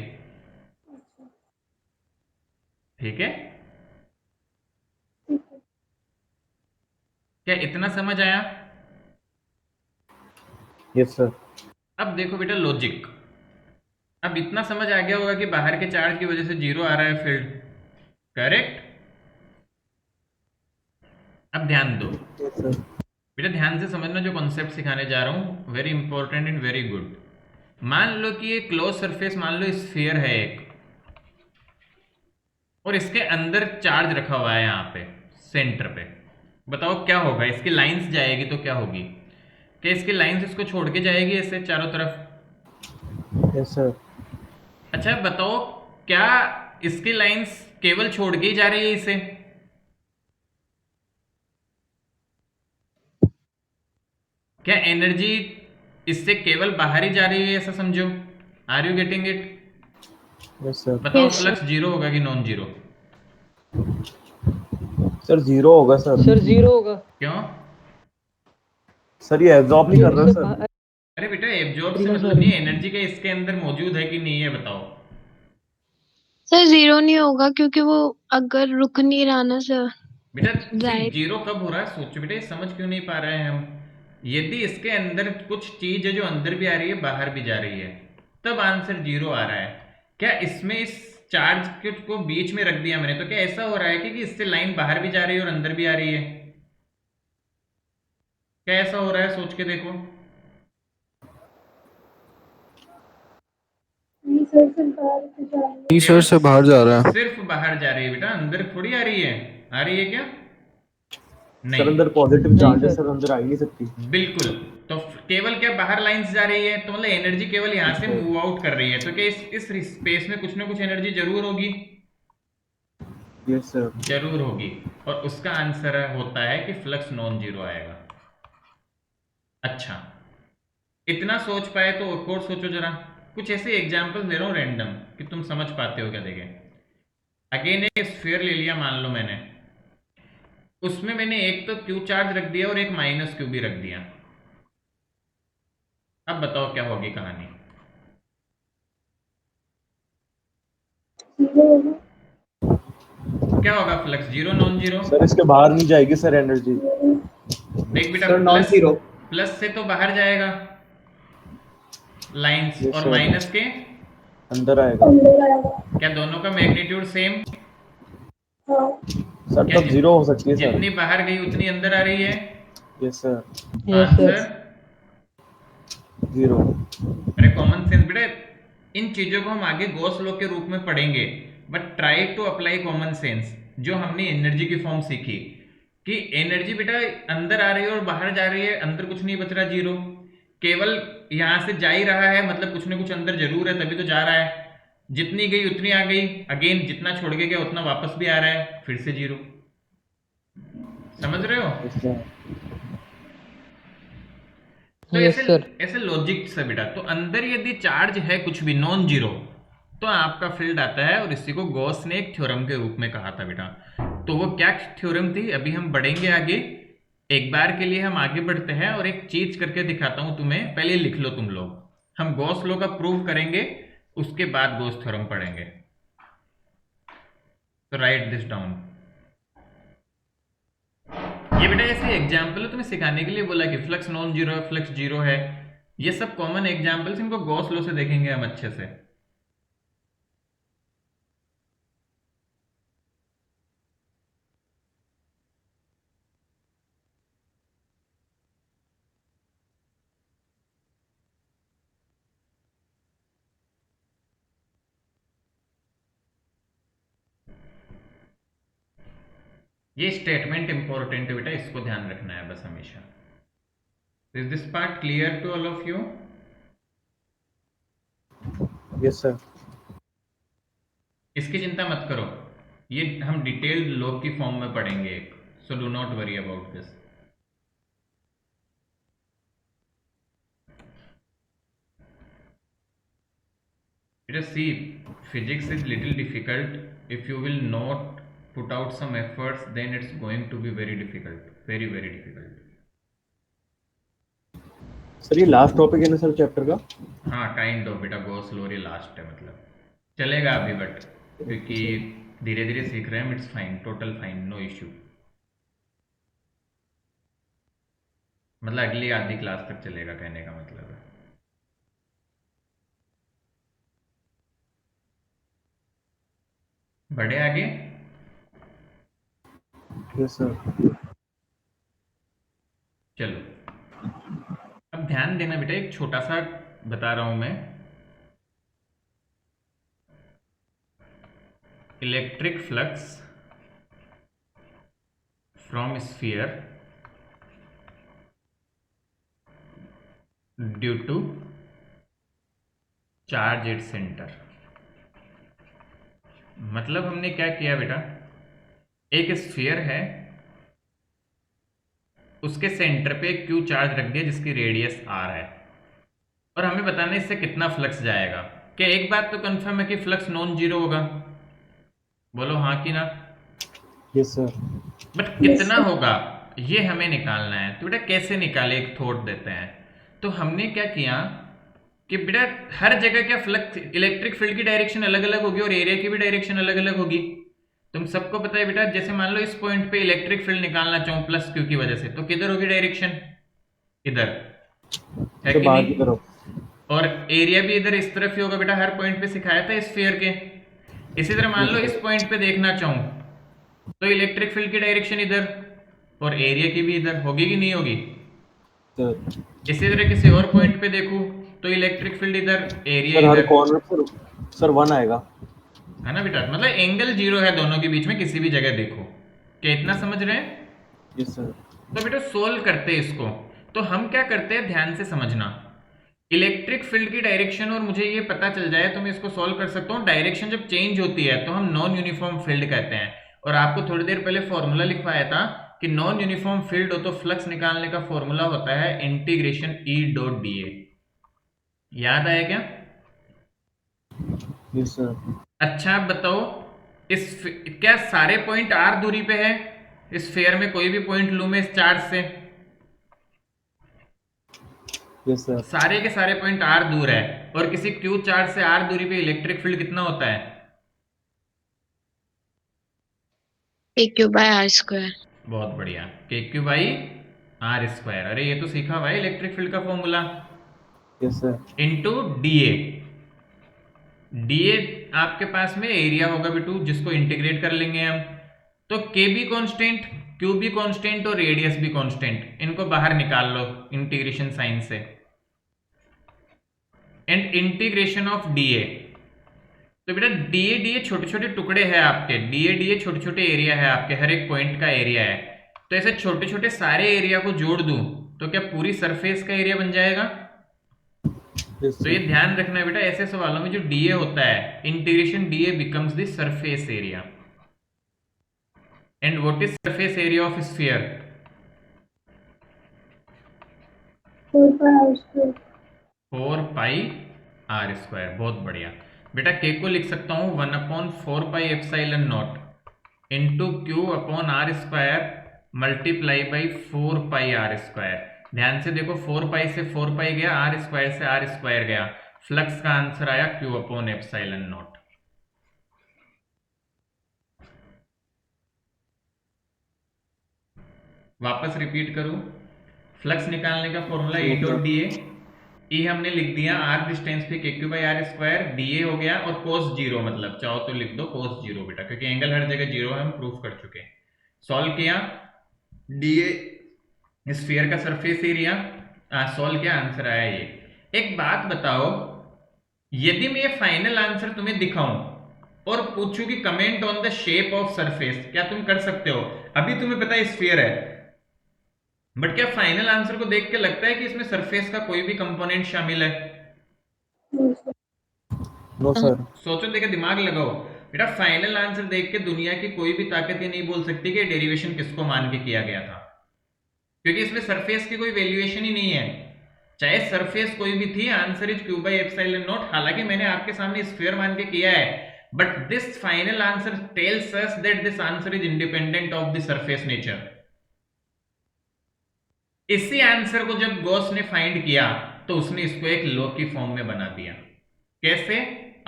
ठीक है, ठीक है। क्या इतना समझ आया? Yes sir. अब देखो बेटा लॉजिक, अब इतना समझ आ गया होगा कि बाहर के चार्ज की वजह से जीरो आ रहा है फील्ड, करेक्ट? अब ध्यान दो यस सर। बेटा, ध्यान से समझना जो कॉन्सेप्ट सिखाने जा रहा हूं, very important and very good. मान लो कि ये क्लोज सरफेस, मान लो स्फीयर है एक, और इसके अंदर चार्ज रखा हुआ है यहाँ पे सेंटर पे, बताओ क्या होगा, इसकी लाइंस जाएगी तो क्या होगी? क्या इसकी लाइंस इसको छोड़ के जाएगी ऐसे चारों तरफ? Yes sir. अच्छा बताओ, क्या इसकी लाइंस केवल छोड़ के ही जा रही है इसे? क्या एनर्जी इससे केवल बाहर ही जा रही है, ऐसा समझो? Are you getting it? Yes sir. बताओ Yes, sir. फ्लक्स जीरो होगा कि नॉन जीरो? सर जीरो होगा सर। सर जीरो होगा। क्यों? सर ये एब्जॉर्ब नहीं कर रहा सर सर। अरे बेटा, एब्जॉर्ब से ना मतलब सर। नहीं, एनर्जी का इसके अंदर मौजूद है कि नहीं है बताओ। सर जीरो नहीं होगा क्योंकि वो अगर रुक नहीं रहा ना सर बेटा सी जाए। जीरो कब हो रहा है, सोचो बेटा, ये समझ क्यों नहीं पा रहे हैं हम? यदि इसके अंदर कुछ चीज है जो अंदर भी आ रही है बाहर भी जा रही है, तब आंसर जीरो आ रहा है। क्या इसमें इस चार्ज को बीच में रख दिया मैंने, तो क्या ऐसा हो रहा है कि इससे लाइन बाहर भी जा रही है और अंदर भी आ रही है? क्या ऐसा हो रहा है, सोच के देखो। नहीं सर, सिर्फ बाहर से जा रही है। नहीं सर से बाहर जा रहा है। सिर्फ बाहर जा रही है बेटा, अंदर थोड़ी आ रही है। आ रही है क्या? सर नहीं। अंदर पॉजिटिव नहीं चार्ज है सर। सर, अंदर आ ही नहीं सकती। बिल्कुल। तो केवल क्या बाहर लाइंस जा रही है, तो मतलब एनर्जी केवल यहाँ से मूव आउट कर रही है, तो क्या इस स्पेस में कुछ ना कुछ एनर्जी जरूर होगी? Yes sir. जरूर होगी। और उसका आंसर होता है कि फ्लक्स नॉन जीरो आएगा। अच्छा, इतना सोच पाए तो एक और सोचो जरा। कुछ ऐसे एग्जांपल दे रहा हूँ रैंडम कि तुम समझ पाते हो क्या। देखें, अगेन एक स्फीयर ले लिया मान लो मैंने, उसमें मैंने एक तो क्यू चार्ज रख दिया और एक माइनस क्यू भी रख दिया। अब बताओ क्या होगी कहानी? जीरो होगा। क्या होगा flux, zero non zero? Sir इसके बाहर नहीं जाएगी सर एनर्जी। देख बेटा, sir non plus zero. Plus से तो बाहर जाएगा लाइंस, यस और सर। माइनस के अंदर आएगा। अंदर आएगा। क्या दोनों का मैग्नीट्यूड सेम? हाँ। सर क्या तब जीरो हो सकती है सर। जितनी बाहर गई उतनी अंदर आ रही है? Yes sir. Yes sir. Answer zero. अरे कॉमन सेंस बेटा, इन चीजों को हम आगे गॉस लॉ के रूप में पढ़ेंगे, but try to apply common sense. जो हमने एनर्जी की फॉर्म सीखी कि एनर्जी बेटा अंदर आ रही है और बाहर जा रही है, अंदर कुछ नहीं बच रहा, जीरो। केवल यहां से जा ही रहा है, मतलब कुछ ना कुछ अंदर जरूर है, तभी तो जा रहा है। जितनी गई उतनी आ गई, अगेन जितना छोड़ के गया उतना वापस भी आ रहा है, फिर से जीरो। समझ रहे हो? Yes sir. तो यस ऐसे सर। ऐसे लॉजिक से बेटा, तो अंदर यदि चार्ज है कुछ भी नॉन जीरो, तो आपका फील्ड आता है, और इसी को गॉस ने एक थ्योरम के रूप में कहा था बेटा। तो वो क्या थ्योरम थी, अभी हम बढ़ेंगे आगे। एक बार के लिए हम आगे बढ़ते हैं और एक चीज करके दिखाता हूं तुम्हें, पहले लिख लो तुम लोग। हम गॉस लॉ का प्रूव करेंगे, उसके बाद गॉस थ्योरम पढ़ेंगे। तो राइट दिस डाउन। ये बेटा ऐसे एग्जाम्पल है तुम्हें सिखाने के लिए बोला कि फ्लक्स नॉन जीरो है, फ्लक्स जीरो है। ये सब कॉमन एग्जाम्पल्स, इनको गॉस लॉ से देखेंगे हम अच्छे से। ये स्टेटमेंट इंपॉर्टेंट है बेटा, इसको ध्यान रखना है बस हमेशा। Is this part clear to all of you? Yes sir. इसकी चिंता मत करो, ये हम डिटेल्ड लॉ की फॉर्म में पढ़ेंगे एक, so do not worry about this. बेटा सी, physics is little difficult. If you will not put out some efforts, then it's going to be very difficult, very very difficult. Sir ये last topic है ना sir chapter का? हाँ kind of बेटा, Gauss law last है, मतलब चलेगा अभी, बट क्योंकि धीरे धीरे सीख रहे हैं, it's fine, total fine, no issue. मतलब अगली आधी क्लास तक चलेगा, कहने का मतलब है। बढ़े आगे। Yes sir. चलो, अब ध्यान देना बेटा, एक छोटा सा बता रहा हूं मैं। Electric flux from sphere due to charge at center। मतलब हमने क्या किया बेटा, एक स्फीयर है, उसके सेंटर पे क्यू चार्ज रख दिया जिसकी रेडियस आर है, और हमें बताना है इससे कितना फ्लक्स जाएगा। क्या एक बात तो कंफर्म है कि फ्लक्स नॉन जीरो होगा? बोलो हाँ कि ना। Yes sir. बट कितना होगा ये हमें निकालना है। तो बेटा कैसे निकाले, एक थॉट देते हैं। तो हमने क्या किया कि बेटा हर जगह क्या फ्लक्स, इलेक्ट्रिक फील्ड की डायरेक्शन अलग अलग होगी और एरिया की भी डायरेक्शन अलग अलग होगी। तुम सबको पता है बेटा, जैसे मान लो इस पॉइंट पे इलेक्ट्रिक फील्ड निकालना चाहूं प्लस क्यू की वजह से, तो किधर होगी डायरेक्शन? इधर है तो कि बाहर की नहीं? तरफ। और एरिया भी इधर इस तरफ ही होगा बेटा, हर पॉइंट पे सिखाया था स्फीयर के। इसी तरह मान लो इस पॉइंट पे देखना चाहूं तो इलेक्ट्रिक फील्ड की डायरेक्शन इधर और एरिया की भी इधर होगी कि नहीं होगी? सर इसी तरह किसी और पॉइंट पे देखूं तो इलेक्ट्रिक फील्ड इधर, एरिया सर हर इधर, कॉर्नर सर 1 आएगा। है ना बेटा? मतलब एंगल जीरो है दोनों के बीच में, किसी भी जगह देखो। क्या इतना समझ रहे हैं? Yes sir. तो बेटा सोल्व करते हैं इसको। तो हम क्या करते हैं, ध्यान से समझना। इलेक्ट्रिक फील्ड की डायरेक्शन और मुझे ये पता चल जाए तो मैं इसको सॉल्व कर सकता हूँ। डायरेक्शन जब चेंज होती है तो हम नॉन यूनिफॉर्म फील्ड कहते हैं। और आपको थोड़ी देर पहले फॉर्मूला लिखवाया था कि नॉन यूनिफॉर्म फील्ड हो तो फ्लक्स निकालने का फॉर्मूला होता है integration E dot D A. याद आया क्या? Yes sir. अच्छा आप बताओ, क्या सारे पॉइंट आर दूरी पे है? इस फेयर में कोई भी पॉइंट लूं मैं इस चार्ज से, यस सर। सारे के सारे पॉइंट आर दूर है, और किसी क्यू चार्ज से आर दूरी पे इलेक्ट्रिक फील्ड कितना होता है? AQ/r²। बहुत बढ़िया, के क्यू बाई आर स्क्वायर। अरे ये तो सीखा भाई इलेक्ट्रिक फील्ड का formula. Yes sir. Into D A. D A आपके पास में एरिया होगा बेटू, जिसको इंटीग्रेट कर लेंगे हम। तो के भी कांस्टेंट, क्यू भी कांस्टेंट और रेडियस भी कांस्टेंट, इनको बाहर निकाल लो इंटीग्रेशन साइन से। And integration of D A. तो बेटा डी ए छोटे छोटे टुकड़े हैं आपके, डी ए छोटे छोटे एरिया है आपके, हर एक पॉइंट का एरिया है। तो ऐसे छोटे छोटे सारे एरिया को जोड़ दूं तो क्या पूरी सरफेस का एरिया बन जाएगा? यस तो ये ध्यान रखना है बेटा, ऐसे सवालों में जो डीए होता है, integration D A becomes the surface area. And what is surface area of sphere? 4πr²। 4 pi are square. बहुत बढ़िया बेटा, के को लिख सकता हूं 1/4 pi epsilon naught into Q upon R square multiply by 4 pi are square. ध्यान से देखो, 4 पाई से 4 पाई गया, आर स्क्वायर से आर स्क्वायर गया, फ्लक्स का आंसर आया क्यू अपॉन एप्सिलॉन नॉट। वापस रिपीट करूं, फ्लक्स निकालने का formula E dot D A. ई हमने लिख दिया आर डिस्टेंस पे k q by r square, d A हो गया, और कोस जीरो, मतलब चाहो तो लिख दो कोस जीरो बेटा, क्योंकि एंगल हर जगह जीरो है, हम प्रूफ कर चुके। सॉल्व किया, डी ए स्फीयर का सरफेस एरिया सॉल्व किया, आंसर आया ये। एक बात बताओ, यदि मैं ये फाइनल आंसर तुम्हें दिखाऊं और पूछूं कि comment on the shape of surface, क्या तुम कर सकते हो? अभी तुम्हें पता है स्फीयर है, बट क्या फाइनल आंसर को देख के लगता है कि इसमें सरफेस का कोई भी कंपोनेंट शामिल है? No sir. सोचो, देखो, दिमाग लगाओ बेटा। फाइनल आंसर देख के दुनिया की कोई भी ताकत ये नहीं बोल सकती कि डेरिवेशन किसको मान के किया गया था, क्योंकि इसमें सरफेस की कोई वैल्यूएशन ही नहीं है। चाहे सरफेस कोई भी थी, answer is Q by epsilon not. हालांकि मैंने आपके सामने स्फीयर मान के किया है, but this final answer tells us that this answer is independent of the surface nature. इसी आंसर को जब गॉस ने फाइंड किया तो उसने इसको एक लॉ की फॉर्म में बना दिया। कैसे?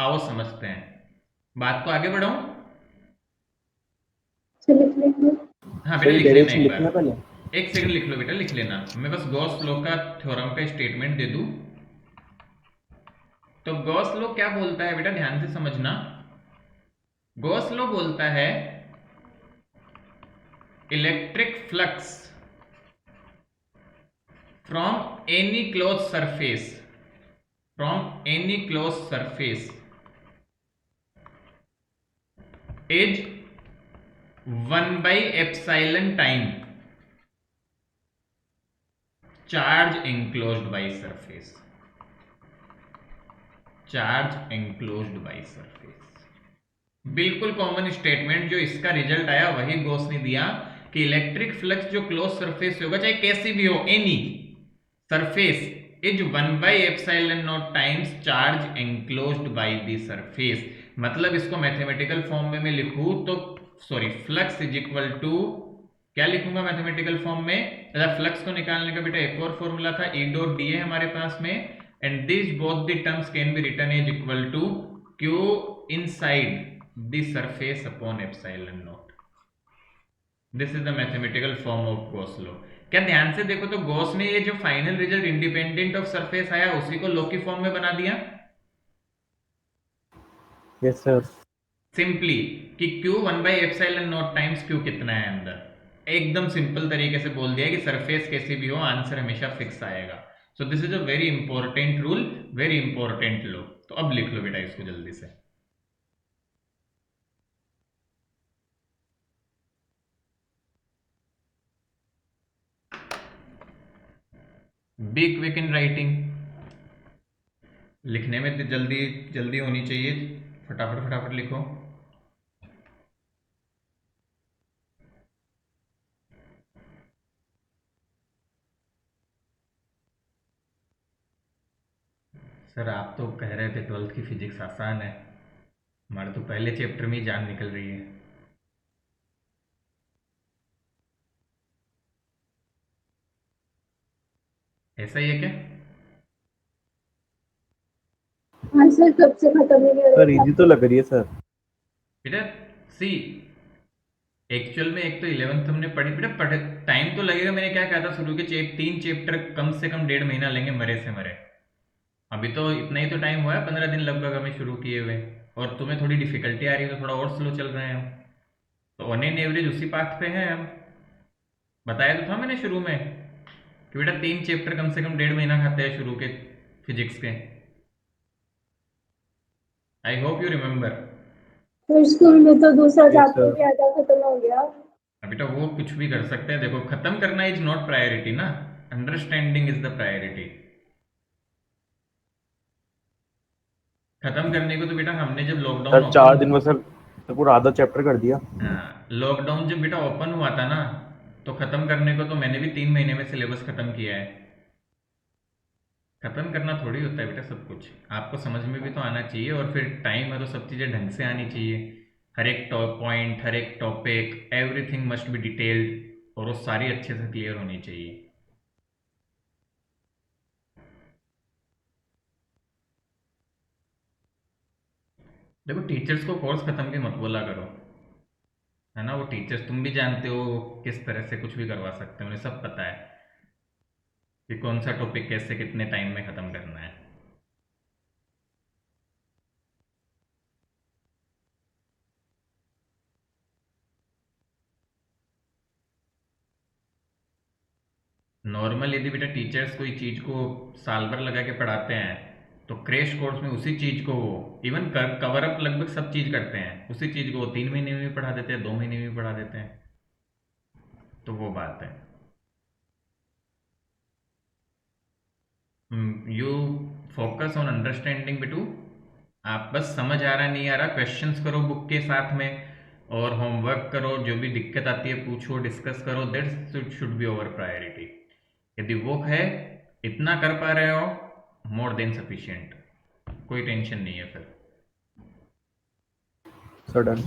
आओ समझते हैं, बात को आगे बढ़ाऊं। हाँ बेटा लिख लेना एक बार, पहले एक सेकंड लिख लो बेटा, लिख लेना। मैं बस गॉस लॉ का थ्योरम का स्टेटमेंट दे दूं। तो गॉस लॉ क्या बोलता है बेटा, ध्यान से समझना। गॉस लॉ बोलता है electric flux from any closed surface is 1/epsilon time charge enclosed by surface, charge enclosed by surface। बिल्कुल कॉमन स्टेटमेंट, जो इसका रिजल्ट आया वही गॉस ने दिया कि इलेक्ट्रिक फ्लक्स जो क्लोज सरफेस होगा, चाहे कैसी भी हो, any surface, is 1/epsilon0 times charge enclosed by the surface. मतलब इसको मैथमेटिकल फॉर्म में मैं लिखूं तो sorry, flux is equal to, क्या लिखूंगा मैथमेटिकल फॉर्म में? फ्लक्स को निकालने का बेटा एक और फॉर्मूला था, ई डॉट डी है हमारे पास में, and this both the terms can be written is equal to Q inside the surface upon epsilon naught. This is the mathematical form of Gauss law. क्या ध्यान से देखो तो गॉस ने ये जो final result independent of surface आया उसी को लॉ की फॉर्म में बना दिया। Yes sir. सिंपली कि Q 1/epsilon0 टाइम्स Q कितना है अंदर, एकदम सिंपल तरीके से बोल दिया कि सरफेस कैसी भी हो आंसर हमेशा फिक्स आएगा। सो this is a very important rule, very important law. तो अब लिख लो बेटा इसको जल्दी से। बी क्विक इन राइटिंग, लिखने में तो जल्दी जल्दी होनी चाहिए, फटाफट फटाफट लिखो। सर आप तो कह रहे थे 12th की फिजिक्स आसान है, हमारे तो पहले चैप्टर में ही जान निकल रही है। ऐसा ही है क्या? हाँ सर, कब से खत्म ही नहीं हो सर रहा था। इजी तो लग रही है सर। बेटा सी, एक्चुअल में एक तो 11th हमने पढ़ी बेटा, पढ़ टाइम तो लगेगा। मैंने क्या कहा था शुरू के 3 चैप्टर कम से कम 1.5 महीना लेंगे मरे से मरे। अभी तो इतना ही तो टाइम हुआ है, 15 दिन लगभग हमें शुरू किए हुए, और तुम्हें थोड़ी डिफिकल्टी आ रही है तो थोड़ा और स्लो चल रहे हैं हम। तो ऑन एन एवरेज उसी पाथ पे हैं हम। बताया तो था मैंने शुरू में कि बेटा 3 चैप्टर कम से कम 1.5 महीना खाते हैं शुरू के फिजिक्स के। I hope you remember. फिर स्कूल में तो दूसरा यस चैप्टर सर। भी आधा खत्म हो गया। बेटा वो कुछ भी कर सकते हैं, देखो खत्म करना इज नॉट प्रायोरिटी ना, अंडरस्टैंडिंग इज द प्रायोरिटी। खत्म करने को तो बेटा हमने जब लॉकडाउन सर ओपन 4 दिन में सर पूरा आधा चैप्टर कर दिया। हाँ, लॉकडाउन जब बेटा ओपन हुआ था ना, तो खत्म करने को तो मैंने भी 3 महीने में सिलेबस खत्म किया है। खत्म करना थोड़ी होता है बेटा सब कुछ, आपको समझ में भी तो आना चाहिए, और फिर टाइम है तो सब चीज़ें ढंग से आनी चाहिए। हर एक टॉप पॉइंट, हर एक topic, everything must be detailed, और वो सारी अच्छे से क्लियर होनी चाहिए। देखो टीचर्स को कोर्स खत्म भी मत बोला करो, है ना? वो टीचर्स तुम भी जानते हो किस तरह से कुछ भी करवा सकते हो, उन्हें सब पता है कि कौन सा टॉपिक कैसे कितने टाइम में ख़त्म करना है। नॉर्मल यदि बेटा टीचर्स कोई चीज़ को साल भर लगा के पढ़ाते हैं, तो क्रैश कोर्स में उसी चीज़ को वो इवन कवर अप लगभग सब चीज़ करते हैं, उसी चीज़ को वो 3 महीने में भी पढ़ा देते हैं, 2 महीने में भी पढ़ा देते हैं। तो वो बात है। You focus on understanding Bittu. आप बस समझ आ रहा नहीं आ रहा, क्वेश्चंस करो बुक के साथ में, और होमवर्क करो, जो भी दिक्कत आती है पूछो, डिस्कस करो, that should be over priority. यदि वो है, इतना कर पा रहे हो, मोर देन सफिशिएंट, कोई टेंशन नहीं है फिर। Sir done.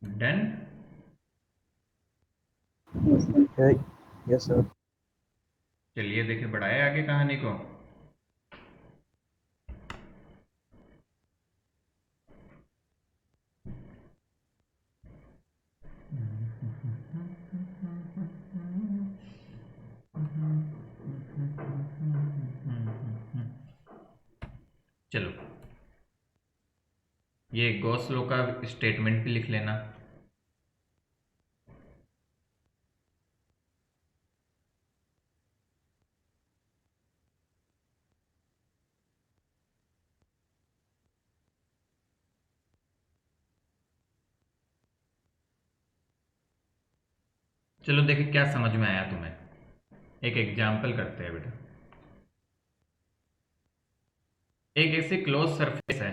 Done. Yes sir. चलिए देखे बढ़ाए आगे कहानी को। चलो ये गॉस लॉ का स्टेटमेंट भी लिख लेना। चलो देखिए क्या समझ में आया तुम्हें। एक एग्जाम्पल करते हैं बेटा। एक ऐसी क्लोज सरफेस है,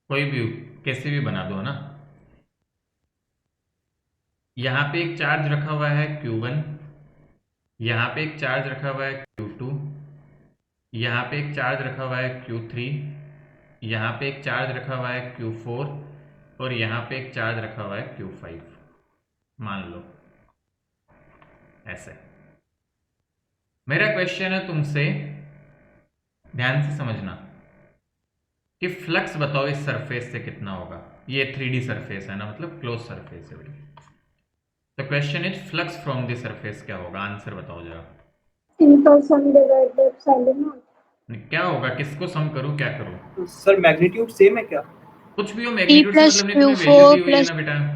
कोई भी कैसे भी बना दो ना। यहाँ पे एक चार्ज रखा हुआ है Q1, यहाँ पे एक चार्ज रखा हुआ है Q2, यहाँ पे एक चार्ज रखा हुआ है Q3, यहाँ पे एक चार्ज रखा हुआ है Q4 और यहाँ पे एक चार्ज रखा हुआ है Q5। मान लो ऐसे। मेरा क्वेश्चन है तुमसे, ध्यान से समझना, कि फ्लक्स बताओ इस सरफेस से कितना होगा। ये 3D सरफेस है ना, मतलब क्लोज सरफेस है बेटा। The question is flux from the surface क्या होगा, आंसर बताओ जरा। Simple some divide by epsilon not. क्या होगा, किसको सम करूं क्या करूं? सर मैग्नीट्यूड सेम है क्या? कुछ भी हो, T मैग्नीट्यूड से plus मतलब नहीं, तुम्हें वैल्यू दी Q4 हुई है plus ना बेटा।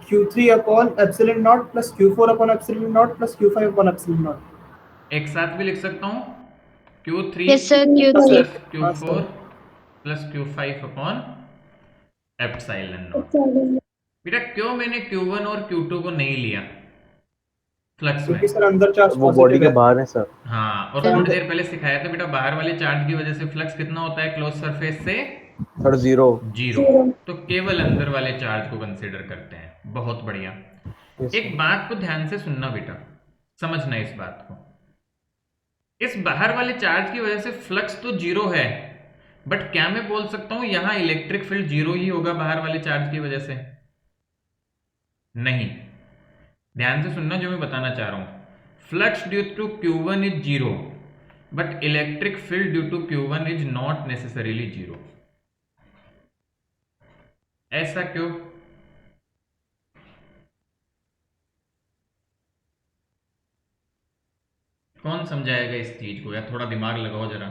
Q3 upon epsilon naught plus Q4 upon epsilon naught plus Q5 upon epsilon naught। एक साथ भी लिख सकता हूं, Q3 yes sir Q3 plus हाँ Q4 sir. Plus Q5 upon epsilon not. Epsilon not. बेटा क्यों मैंने Q1 और Q2 को नहीं लिया फ्लक्स में? क्योंकि सर अंदर चार्ज वो बॉडी पॉजिटिव के है। बाहर है सर। हाँ, और थोड़ी देर पहले सिखाया था बेटा, बाहर वाले चार्ज की वजह से फ्लक्स कितना होता है क्लोज सरफेस से? सर 0। जीरो। जीरो। तो केवल अंदर वाले चार्ज को कंसीडर करते हैं। बहुत बढ़िया। यस एक सर। बात को ध्यान से सुनना बेटा, समझना इस बात को। इस बाहर वाले चार्ज की वजह से फ्लक्स तो जीरो है, बट क्या मैं बोल सकता हूं यहां इलेक्ट्रिक फील्ड जीरो ही होगा बाहर वाले चार्ज की वजह से? नहीं। ध्यान से सुनना जो मैं बताना चाह रहा हूं। Flux due to Q1 is zero, but electric field due to Q1 is not necessarily zero. ऐसा क्यों? कौन समझाएगा इस चीज को, या थोड़ा दिमाग लगाओ जरा।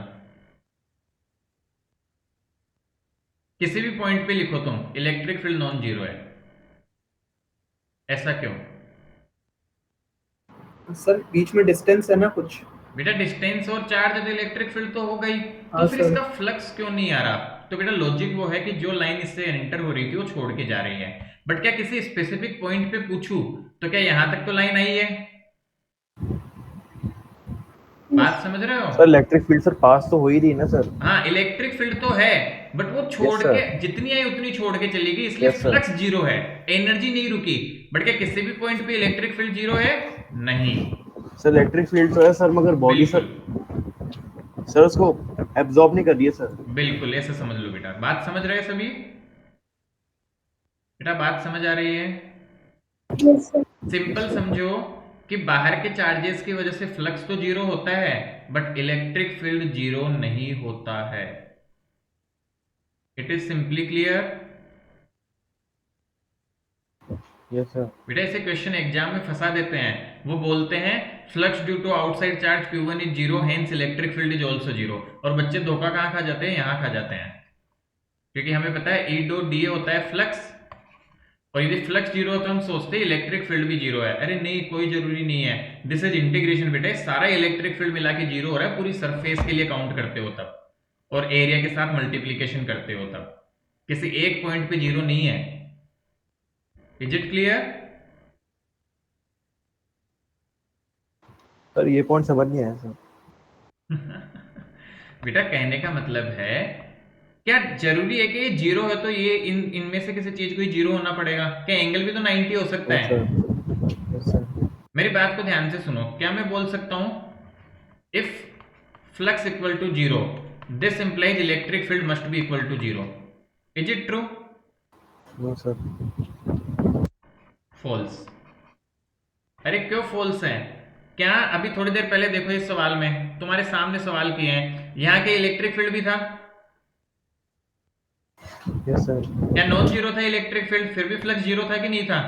किसी भी पॉइंट पे लिखो तुम, इलेक्ट्रिक फील्ड नॉन जीरो है, ऐसा क्यों? सर बीच में डिस्टेंस है ना कुछ। बेटा डिस्टेंस और चार्ज तो इलेक्ट्रिक फील्ड तो हो गई, तो हाँ फिर सर। इसका फ्लक्स क्यों नहीं आ रहा? तो बेटा लॉजिक वो है कि जो लाइन इससे एंटर हो रही थी वो छोड़ के जा रही है। बट क्या किसी स्पेसिफिक पॉइंट पे पूछूं तो क्या यहां तक तो लाइन आई है? बात समझ रहे हो? सर इलेक्ट्रिक फील्ड सर पास तो हो ही रही है ना सर। हाँ, इलेक्ट्रिक फील्ड तो है, बट वो छोड़ Yes, sir. के जितनी आई उतनी छोड़ के चली गई, इसलिए Yes, sir. फ्लक्स जीरो है, एनर्जी नहीं रुकी। बट क्या किसी भी पॉइंट पे इलेक्ट्रिक फील्ड जीरो है? नहीं। सर इलेक्ट्रिक फील्ड तो है सर, मगर बॉडी सर सर उसको एब्जॉर्ब नहीं कर रही है सर। बिल्कुल ऐसा समझ लो बेटा। बात समझ रहे हैं सभी? बेटा बात समझ आ रही है? Yes sir. सिंपल समझो कि बाहर के चार्जेस की वजह से फ्लक्स तो जीरो होता है, बट इलेक्ट्रिक फील्ड जीरो नहीं होता है। It is simply clear? Yes sir. बेटा ऐसे क्वेश्चन एग्जाम में फंसा देते हैं। वो बोलते हैं flux due to outside charge Q1 is zero, hence electric field is also zero. और बच्चे धोखा कहाँ खा जाते हैं? यहाँ खा जाते हैं, क्योंकि हमें पता है E डॉट DA होता है फ्लक्स, और यदि फ्लक्स जीरो है तो हम सोचते हैं इलेक्ट्रिक फील्ड भी जीरो है। अरे नहीं, कोई जरूरी नहीं है। दिस इज इंटीग्रेशन बेटा, सारा इलेक्ट्रिक फील्ड मिला के जीरो हो रहा है, पूरी सरफेस के लिए काउंट करते हो तब, और एरिया के साथ मल्टीप्लीकेशन करते हो तब। किसी एक पॉइंट पे जीरो नहीं है। Is it clear? सर ये पॉइंट समझ नहीं आया सर। बेटा कहने का मतलब है, क्या जरूरी है कि ये जीरो है तो ये इनमें से किसी चीज को ही जीरो होना पड़ेगा? क्या एंगल भी तो 90 हो सकता यस है? सर। Yes sir. मेरी बात को ध्यान से सुनो। क्या मैं बोल सकता हूं if flux equal to zero, this implies electric field must be equal to zero? Is it true? No sir. False. अरे क्यों फॉल्स है? क्या अभी थोड़ी देर पहले देखो इस सवाल में, तुम्हारे सामने सवाल किए हैं, यहाँ के इलेक्ट्रिक फील्ड भी था। Yes sir. क्या नॉन जीरो था इलेक्ट्रिक फील्ड, फिर भी फ्लक्स जीरो था कि नहीं था?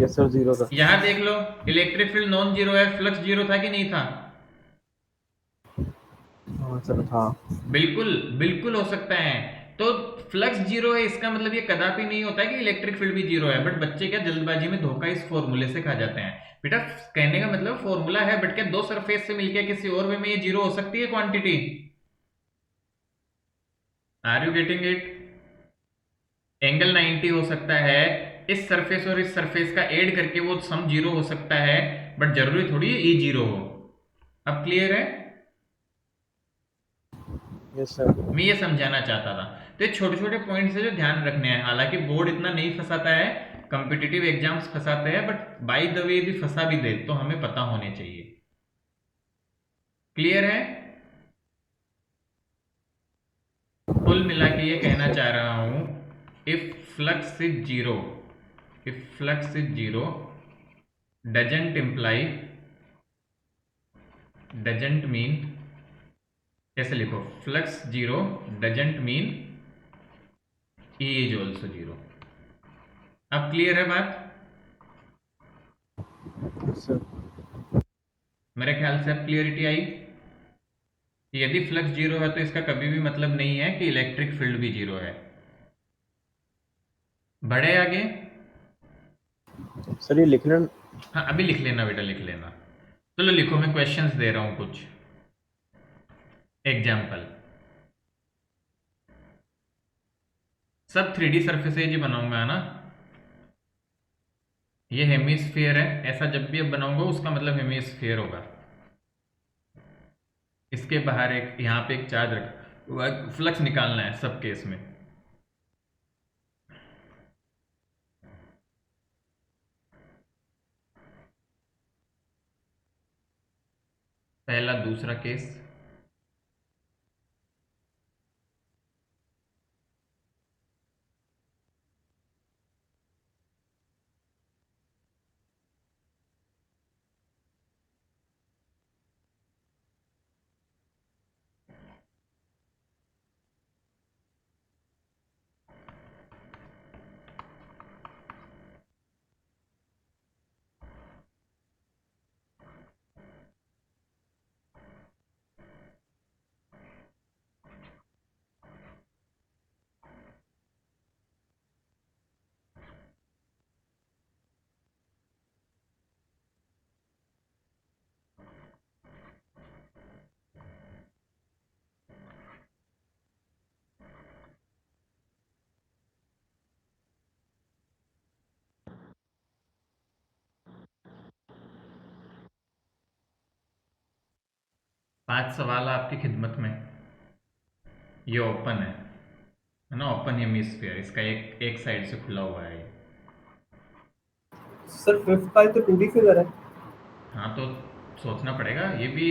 यस सर 0 था। यहां देख लो, इलेक्ट्रिक फील्ड नॉन जीरो है, फ्लक्स जीरो था कि नहीं था? हाँ सर हाँ बिल्कुल बिल्कुल हो सकता है। तो फ्लक्स जीरो है इसका मतलब ये कदापि नहीं होता है कि इलेक्ट्रिक फील्ड भी जीरो है, बट बच्चे क्या जल्दबाजी में धोखा इस फॉर्मूले से खा जाते हैं। बेटा कहने का मतलब फॉर्मूला है, बट क्या दो सरफेस से मिलकर किसी और वे में ये जीरो हो सकती है quantity? Are you getting it? Angle 90 हो सकता है, इस सरफेस और इस सरफेस का ऐड करके वो सम जीरो हो सकता है, बट जरूरी थोड़ी है ई जीरो हो। अब क्लियर है? Yes sir. मैं ये समझाना चाहता था। तो ये छोटे छोटे पॉइंट्स है जो ध्यान रखने हैं, हालांकि बोर्ड इतना नहीं फंसाता है, कॉम्पिटिटिव एग्जाम्स फंसाते हैं, बट बाय द वे यदि फंसा भी दे तो हमें पता होने चाहिए। क्लियर है? कुल मिला के ये कहना चाह रहा हूं, if flux is zero, if flux is zero doesn't imply, doesn't mean, कैसे लिखो, flux zero doesn't mean E is also zero. अब क्लियर है बात? सर मेरे ख्याल से अब क्लियरिटी आई कि यदि फ्लक्स जीरो है तो इसका कभी भी मतलब नहीं है कि इलेक्ट्रिक फील्ड भी जीरो है। बढ़े आगे? सर ये लिखना। हाँ अभी लिख लेना बेटा, लिख लेना। चलो लिखो, मैं क्वेश्चंस दे रहा हूं कुछ एग्जाम्पल। सब 3D सरफेसेज ही बनाऊंगा ना। ये हेमिस्फीयर है, ऐसा जब भी अब बनाऊंगा उसका मतलब हेमिस्फीयर होगा। इसके बाहर एक, यहाँ पे एक चार्ज रखा, फ्लक्स निकालना है सब केस में। पहला दूसरा केस, पांच सवाल आपकी खिदमत में। ये ओपन है ना, ओपन हेमिस्फीयर, इसका एक एक साइड से खुला हुआ है ये। सर फिफ्थ का तो 2D फिगर है। हाँ तो सोचना पड़ेगा ये भी,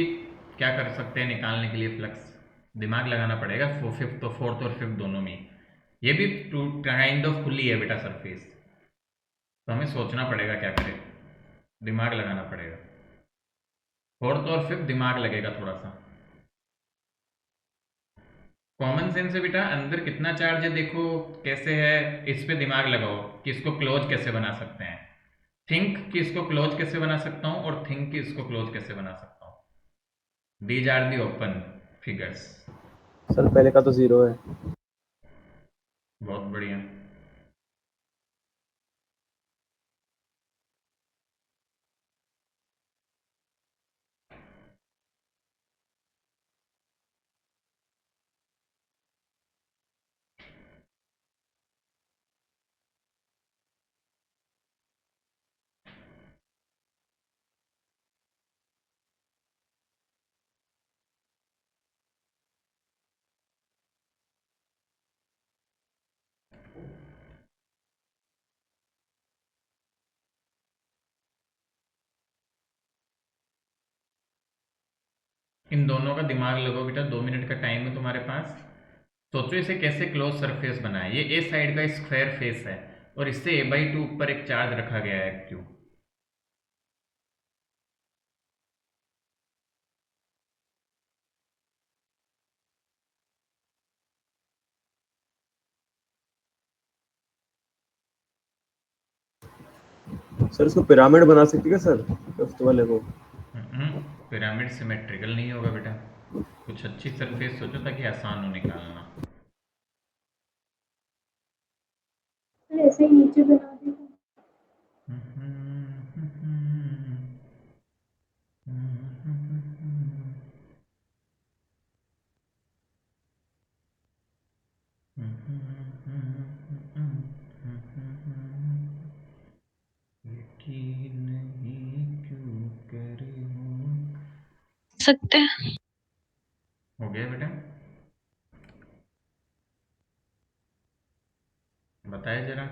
क्या कर सकते हैं निकालने के लिए फ्लक्स, दिमाग लगाना पड़ेगा। फिफ्थ तो फोर्थ और फिफ्थ दोनों में ये भी टू काइंड ऑफ खुली है बेटा सरफेस, तो हमें सोचना पड़ेगा क्या करें, दिमाग लगाना पड़ेगा। फोर्थ और फिफ्थ दिमाग लगेगा थोड़ा सा। कॉमन सेंस है बेटा, अंदर कितना चार्ज है देखो कैसे है, इस पे दिमाग लगाओ कि इसको क्लोज कैसे बना सकते हैं। थिंक कि इसको क्लोज कैसे बना सकता हूं, और थिंक कि इसको क्लोज कैसे बना सकता हूं। These are the open figures. Sir पहले का तो जीरो है। बहुत बढ़िया। इन दोनों का दिमाग लगाओ बेटा, 2 मिनट का टाइम है तुम्हारे पास। सोचो इसे कैसे क्लोज सरफेस बनाए। ये ए साइड का स्क्वायर फेस है और इससे a/2 ऊपर एक चार्ज रखा गया है क्यू। सर इसको पिरामिड बना सकते क्या सर, फिफ्थ वाले को? हम्म, पिरामिड सिमेट्रिकल नहीं होगा बेटा, कुछ अच्छी सरफेस सोचो ताकि आसान हो निकालना। फिर ऐसे ही नीचे बना देगा। यकीन नहीं क्यों करे हूँ। सकते हैं। हो गया बेटा, बताए जरा।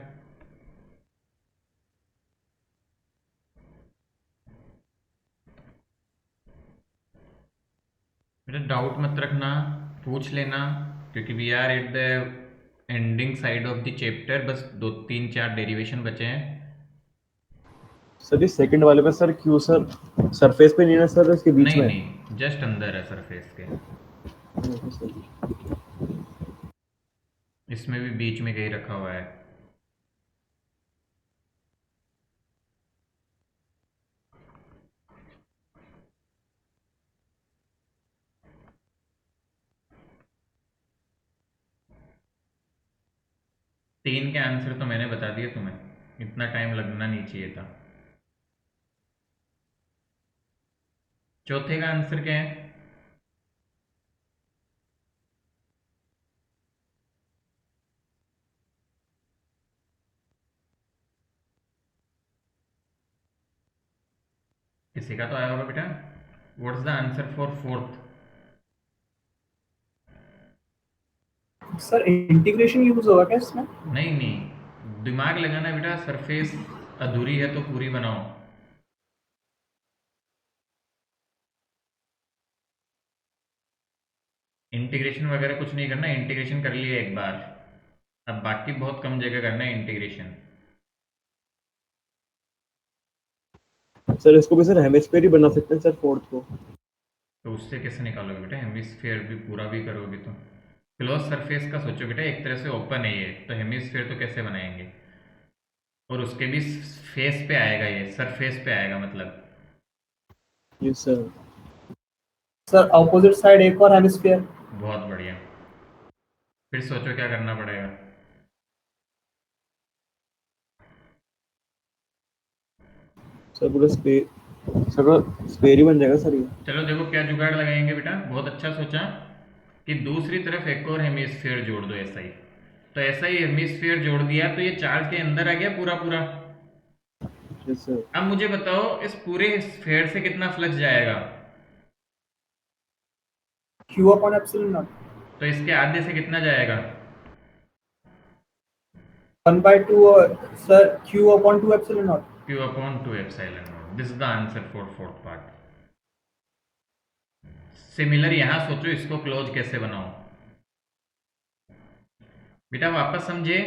बेटा डाउट मत रखना, पूछ लेना, क्योंकि we are at the ending side of the chapter, बस 2 3 4 डेरिवेशन बचे हैं। सर ये सेकंड वाले में सर क्यू सर सरफेस पे नहीं है ना सर, इसके बीच नहीं में नहीं, जस्ट अंदर है सरफेस के, ओके सर। इसमें भी बीच में कहीं रखा हुआ है। तीन के आंसर तो मैंने बता दिए तुम्हें, इतना टाइम लगना नहीं चाहिए था। चौथे का आंसर क्या है? किसी का तो आया होगा बेटा। What's the answer for fourth? Sir integration use होगा क्या इसमें? नहीं नहीं, दिमाग लगाना बेटा, सरफेस अधूरी है तो पूरी बनाओ। इंटीग्रेशन वगैरह कुछ नहीं करना, इंटीग्रेशन कर लिया एक बार, अब बाकी बहुत कम जगह करना है इंटीग्रेशन। सर इसको भी सर हेमिस्फीयर ही बना सकते हैं सर फोर्थ को। तो उससे कैसे निकालोगे बेटा, हेमिस्फीयर भी पूरा भी करोगे तो। क्लोज सरफेस का सोचो बेटा, एक तरह से ओपन है ये, तो हेमिस्फीयर तो कैसे बनाएंगे, और उसके भी फेस पे आएगा, ये सरफेस पे आएगा मतलब। Yes sir. Sir opposite side एक और हेमिस्फीयर। बहुत बढ़िया, फिर सोचो क्या करना पड़ेगा। सर पूरा स्पेयर ही बन जाएगा सर ये। चलो देखो क्या जुगाड़ लगाएंगे बेटा, बहुत अच्छा सोचा कि दूसरी तरफ एक और हेमिस्फीयर जोड़ दो, ऐसा ही। तो ऐसा ही हेमिस्फीयर जोड़ दिया तो ये चार्ज के अंदर आ गया पूरा पूरा। Yes sir. अब मुझे बताओ इस पूरे स्फीयर से कितना फ्लक्स जाएगा? Q upon epsilon naught. तो इसके आधे से कितना जाएगा? 1/2 sir Q upon 2 epsilon not. Q upon 2 epsilon naught. This is the answer for fourth part. Similar यहां सोचो, इसको क्लोज कैसे बनाओ बेटा, वापस समझे।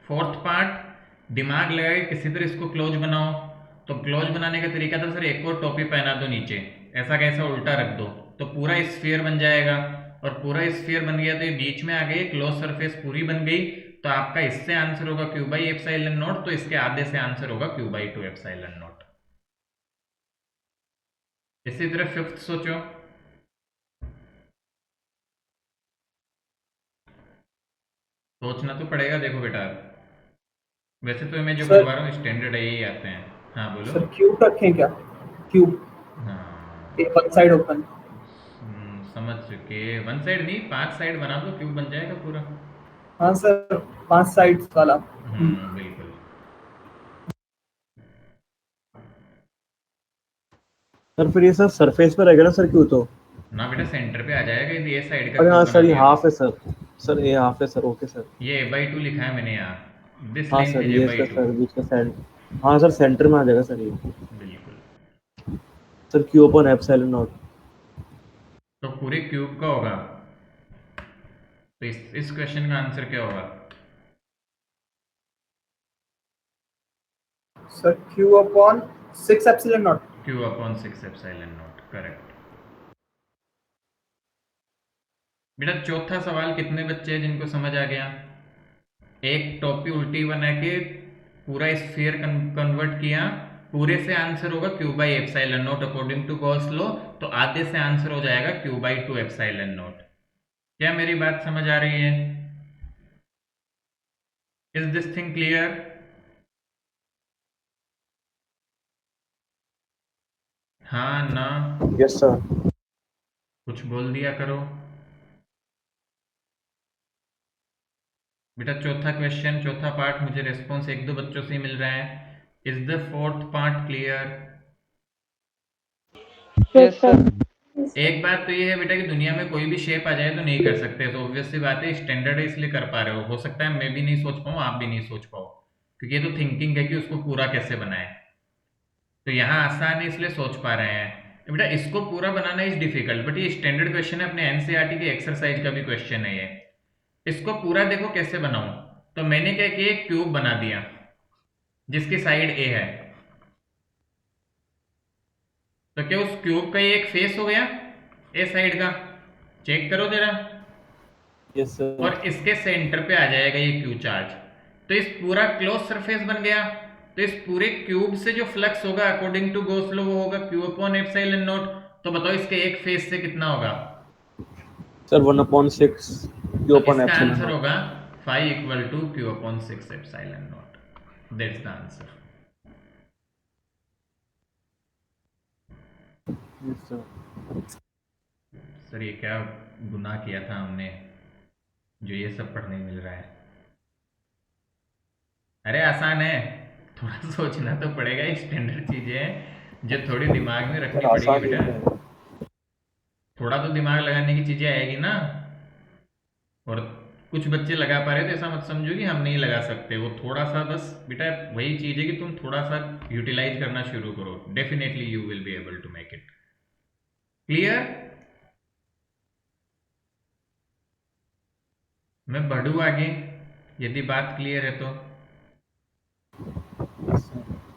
फोर्थ पार्ट दिमाग लगा के किसी तरह इसको क्लोज बनाओ। तो क्लोज बनाने का तरीका था सर, एक और टोपी पहना दो नीचे, ऐसा कैसा उल्टा रख दो, तो पूरा स्फीयर बन जाएगा। और पूरा स्फीयर बन गया तो ये बीच में आ गई, क्लोज सरफेस पूरी बन गई। तो आपका इससे आंसर होगा क्यू बाई एप्सिलॉन नॉट, तो इसके आधे से आंसर होगा क्यू बाई 2 एप्सिलॉन नॉट। इसी तरह फिफ्थ सोचो। सोचना तो पड़ेगा, देखो बेटा, वैसे तो मैं जो सर- करवा रहा हूँ स्टैंडर्ड है, यही आते हैं। हाँ बोलो। सर क्यूब रखें क्या? क्यूब हाँ एक वन साइड ओपन। समझ चुके, वन साइड नहीं 5 साइड बना दो, क्यूब बन जाएगा पूरा। हाँ सर 5 साइड्स वाला। बिल्कुल। सर फिर ये सर सरफेस पे रहेगा ना सर क्यू तो? ना बेटा सेंटर पे आ जाएगा, यदि ये साइड का अरे हाँ क्यूब सर बना ये दिया हाफ तो। है सर ये हाफ है सर। Okay sir. ये a/2 लिखा है मैंने यहाँ, दिस हाँ लेंथ सर इज ये इसका a/2। सर बीच का सेंटर, हाँ सर सेंटर में आ जाएगा सर ये। बिल्कुल। Sir Q upon epsilon naught. तो पूरे क्यूब का होगा, तो इस क्वेश्चन का आंसर क्या होगा? Sir Q upon 6 epsilon not. Q upon 6 epsilon not, correct. बेटा चौथा सवाल कितने बच्चे हैं जिनको समझ आ गया? एक टोपी उल्टी बना के पूरा स्फीयर कन्वर्ट किया, पूरे से आंसर होगा Q by epsilon naught according to Gauss law, तो आधे से आंसर हो जाएगा क्यू बाई 2 एप्सिलॉन नॉट। क्या मेरी बात समझ आ रही है? Is this thing clear? हाँ ना? Yes sir. कुछ बोल दिया करो बेटा। चौथा क्वेश्चन, चौथा पार्ट, मुझे रेस्पॉन्स एक दो बच्चों से ही मिल रहा है। Is the fourth part clear? Yes sir. एक बात तो ये है बेटा कि दुनिया में कोई भी शेप आ जाए तो नहीं कर सकते, तो ऑब्वियस सी बात है, स्टैंडर्ड है इसलिए कर पा रहे हो सकता है मैं भी नहीं सोच पाऊँ, आप भी नहीं सोच पाओ, क्योंकि ये तो थिंकिंग है कि उसको पूरा कैसे बनाए। तो यहाँ आसान है इसलिए सोच पा रहे हैं। तो बेटा इसको पूरा बनाना इज डिफिकल्ट, बट ये स्टैंडर्ड क्वेश्चन है, अपने एनसीईआरटी के एक्सरसाइज का भी क्वेश्चन है ये। इसको पूरा देखो कैसे बनाऊं। तो मैंने क्या किया, एक क्यूब बना दिया जिसकी साइड ए है। तो क्या उस क्यूब का ये एक फेस हो गया ए साइड का? चेक करो जरा। Yes sir. और इसके सेंटर पे आ जाएगा ये क्यू चार्ज, तो इस पूरा क्लोज सरफेस बन गया। तो इस पूरे क्यूब से जो फ्लक्स होगा अकॉर्डिंग टू गॉस लॉ वो होगा क्यू अपॉन एप्सिलॉन नॉट। तो बताओ इसके एक फेस से कितना होगा? सर 1/6 क्यू अपॉन इसका एप्सिलॉन आंसर नॉट। होगा phi equal to Q upon 6 epsilon naught. That's the answer. Yes sir. Sir ये क्या गुनाह किया था हमने जो ये सब पढ़ने मिल रहा है? अरे आसान है, थोड़ा सोचना तो पड़ेगा, ये स्टैंडर्ड चीजें हैं जो थोड़ी दिमाग में रखनी सर पड़ेगी आसान ही बेटा। है। थोड़ा तो दिमाग लगाने की चीजें आएगी ना। और कुछ बच्चे लगा पा रहे तो ऐसा मत समझो कि हम नहीं लगा सकते, वो थोड़ा सा बस बेटा वही चीज है कि तुम थोड़ा सा यूटिलाइज करना शुरू करो, definitely you will be able to make it. Clear? मैं बढ़ू आगे यदि बात क्लियर है तो,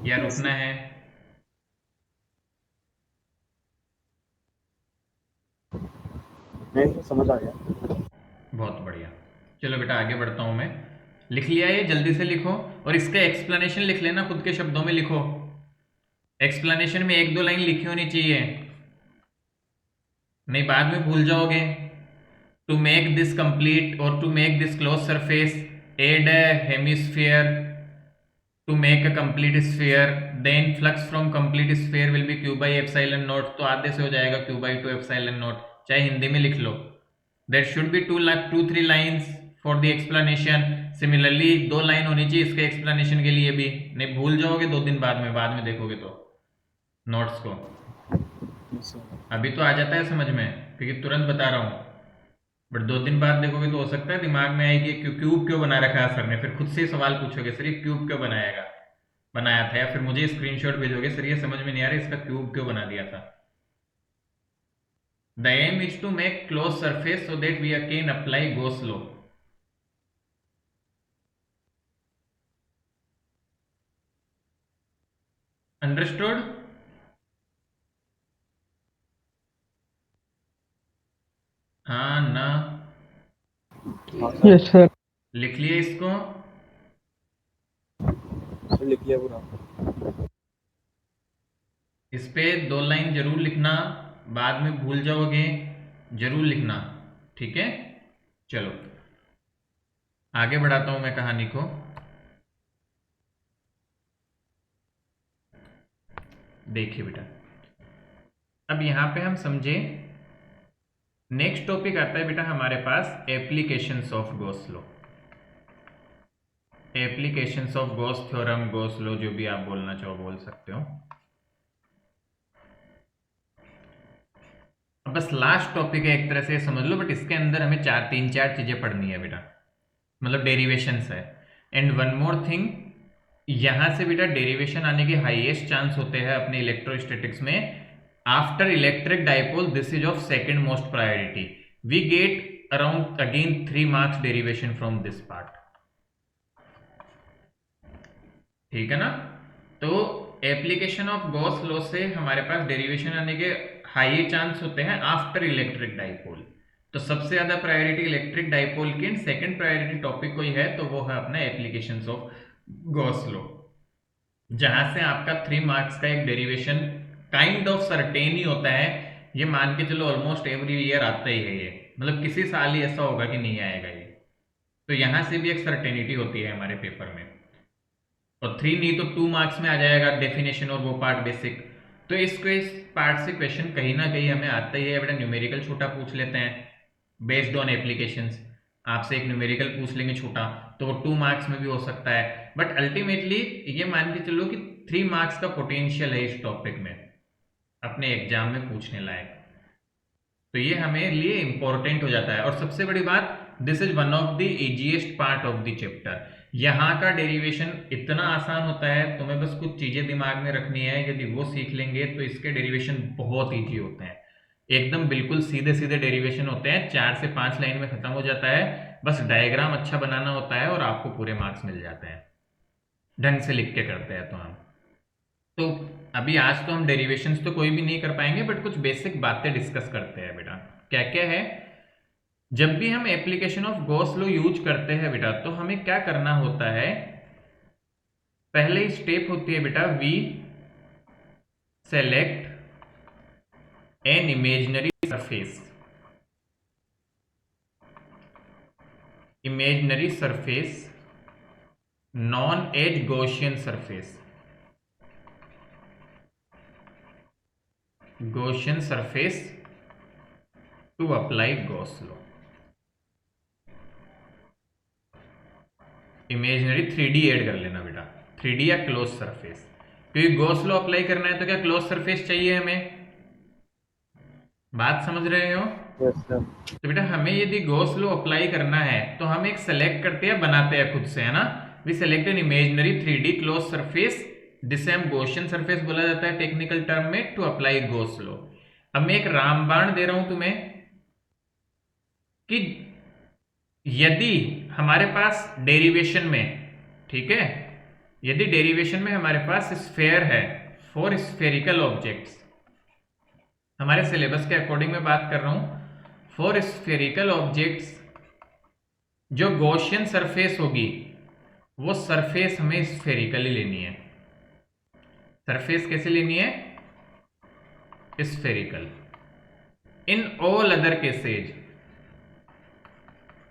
या रुकना है? नहीं सर, समझ आ गया। बहुत बढ़िया। चलो बेटा आगे बढ़ता हूं मैं। लिख लिया ये? जल्दी से लिखो और इसका एक्सप्लेनेशन लिख लेना, खुद के शब्दों में लिखो। एक्सप्लेनेशन में एक दो लाइन लिखी होनी चाहिए, नहीं बाद में भूल जाओगे। टू मेक दिस कंप्लीट और to make this close surface add a hemisphere to make a complete sphere, then flux from complete sphere will be Q by epsilon naught. तो आधे से हो जाएगा क्यू बाई 2 एप्सिलॉन नॉट, चाहे हिंदी में लिख लो। There should be 2-3 lines for the explanation. Similarly 2 line होनी चाहिए इसके एक्सप्लेनेशन के लिए भी, नहीं भूल जाओगे 2 दिन बाद में देखोगे तो नोट्स को। Yes sir. अभी तो आ जाता है समझ में क्योंकि तुरंत बता रहा हूँ, बट 2 दिन बाद देखोगे तो हो सकता है दिमाग में आए कि क्यूब क्यों बना रखा है सर ने, फिर खुद से ही सवाल पूछोगे सर ये क्यूब क्यों बनाया था, या फिर मुझे स्क्रीनशॉट भेजोगे सर ये समझ में नहीं आ रहा इसका क्यूब क्यों बना दिया था। The aim is to make close surface so that we can apply Gauss law. Understood? हाँ ना? हाँ सर। Yes sir. लिख लिए इसको? सर लिख लिया पूरा। इस पे 2 लाइन जरूर लिखना, बाद में भूल जाओगे, जरूर लिखना, ठीक है? चलो आगे बढ़ाता हूं मैं कहानी को। देखिए बेटा, अब यहां पे हम समझे, नेक्स्ट टॉपिक आता है बेटा हमारे पास applications of Gauss law. Applications of Gauss theorem, Gauss law, जो भी आप बोलना चाहो बोल सकते हो। अब बस लास्ट टॉपिक है एक तरह से समझ लो, बट इसके अंदर हमें 3-4 चीजें पढ़नी है बेटा, मतलब डेरिवेशंस है। एंड वन मोर थिंग, यहां से बेटा डेरिवेशन आने के हाईएस्ट चांस होते हैं अपने इलेक्ट्रोस्टैटिक्स में after electric dipole. This is of second most priority. We get around again 3 marks derivation from this part, ठीक है ना? तो एप्लीकेशन ऑफ गॉस लॉ से हमारे पास डेरिवेशन आने के हाई चांस होते हैं आफ्टर इलेक्ट्रिक डाइपोल। तो सबसे ज्यादा प्रायोरिटी इलेक्ट्रिक डाइपोल की, सेकंड प्रायोरिटी टॉपिक कोई है तो वो है अपना एप्लीकेशंस ऑफ गॉस लॉ। जहां से आपका 3 मार्क्स का एक डेरिवेशन काइंड ऑफ सर्टेन ही होता है। ये मान के चलो ऑलमोस्ट एवरी ईयर आता ही है ये, मतलब किसी साल ही ऐसा होगा कि नहीं आएगा ये। तो यहां से भी एक सर्टेनिटी होती है हमारे पेपर में। और 3 नहीं तो 2 मार्क्स में आ जाएगा डेफिनेशन और वो पार्ट बेसिक। तो इस पार्ट से क्वेश्चन कहीं ना कहीं हमें आता ही है बेटा। न्यूमेरिकल छोटा पूछ लेते हैं बेस्ड ऑन एप्लीकेशंस। आपसे एक न्यूमेरिकल पूछ लेंगे छोटा, तो वो 2 मार्क्स में भी हो सकता है। बट अल्टीमेटली ये मान के चलो कि 3 मार्क्स का पोटेंशियल है इस टॉपिक में अपने एग्जाम में पूछने लायक। तो ये हमें लिए इंपॉर्टेंट हो जाता है। और सबसे बड़ी बात, this is one of the easiest part of the chapter. यहाँ का डेरिवेशन इतना आसान होता है, तुम्हें बस कुछ चीजें दिमाग में रखनी है। यदि वो सीख लेंगे तो इसके डेरिवेशन बहुत इजी होते हैं, एकदम बिल्कुल सीधे सीधे डेरिवेशन होते हैं। 4 से 5 लाइन में खत्म हो जाता है। बस डायग्राम अच्छा बनाना होता है और आपको पूरे मार्क्स मिल जाते हैं, ढंग से लिख के करते हैं तो हम। तो अभी आज तो हम डेरिवेशंस तो कोई भी नहीं कर पाएंगे, बट कुछ बेसिक बातें डिस्कस करते हैं बेटा। क्या क्या है? जब भी हम application of Gauss law use करते हैं बेटा, तो हमें क्या करना होता है? पहले स्टेप होती है बेटा, we select an imaginary surface. Imaginary surface known as Gaussian surface. Gaussian surface to apply Gauss law. Imaginary 3D add कर लेना बेटा, 3D या क्लोज सरफेस। क्योंकि गॉस लॉ अप्लाई करना है तो क्या क्लोज सरफेस चाहिए हमें? बात समझ रहे हो? Yes sir. तो बेटा हमें यदि गॉस लॉ अप्लाई करना है तो हम एक सेलेक्ट करते हैं, बनाते हैं खुद से, है ना। We select an imaginary 3D close surface, जिसे हम गॉसियन सरफेस बोला जाता है टेक्निकल टर्म में, टू अप्लाई गॉस लॉ। अब मैं एक रामबाण दे रहा हूं तुम्हें कि यदि हमारे पास डेरिवेशन में, ठीक है, यदि डेरिवेशन में हमारे पास स्फेयर है फॉर स्फेरिकल ऑब्जेक्ट्स, हमारे सिलेबस के अकॉर्डिंग मैं बात कर रहा हूं, फॉर स्फेरिकल ऑब्जेक्ट्स जो गॉसियन सरफेस होगी वो सरफेस हमें स्फेरिकली लेनी है। सरफेस कैसे लेनी है? Spherical. In all other cases,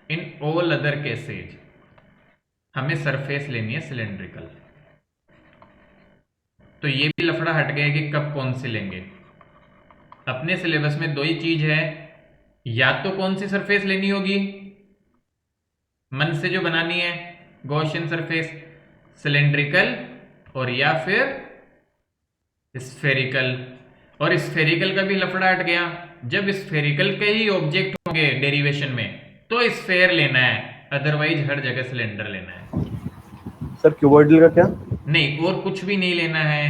in all other cases हमें सरफेस लेनी है सिलेंड्रिकल। तो ये भी लफड़ा हट गया कि कब कौन सी लेंगे। अपने सिलेबस में 2 ही चीज है, या तो कौन सी सरफेस लेनी होगी मन से जो बनानी है गॉसियन सरफेस, सिलेंड्रिकल, और या फिर स्फेरिकल। और स्फेरिकल का भी लफड़ा हट गया, जब स्फेरिकल के ही ऑब्जेक्ट होंगे डेरिवेशन में तो स्फेयर लेना है, अदरवाइज हर जगह सिलेंडर लेना है। सर क्यूबॉइडल का क्या? नहीं, और कुछ भी नहीं लेना है,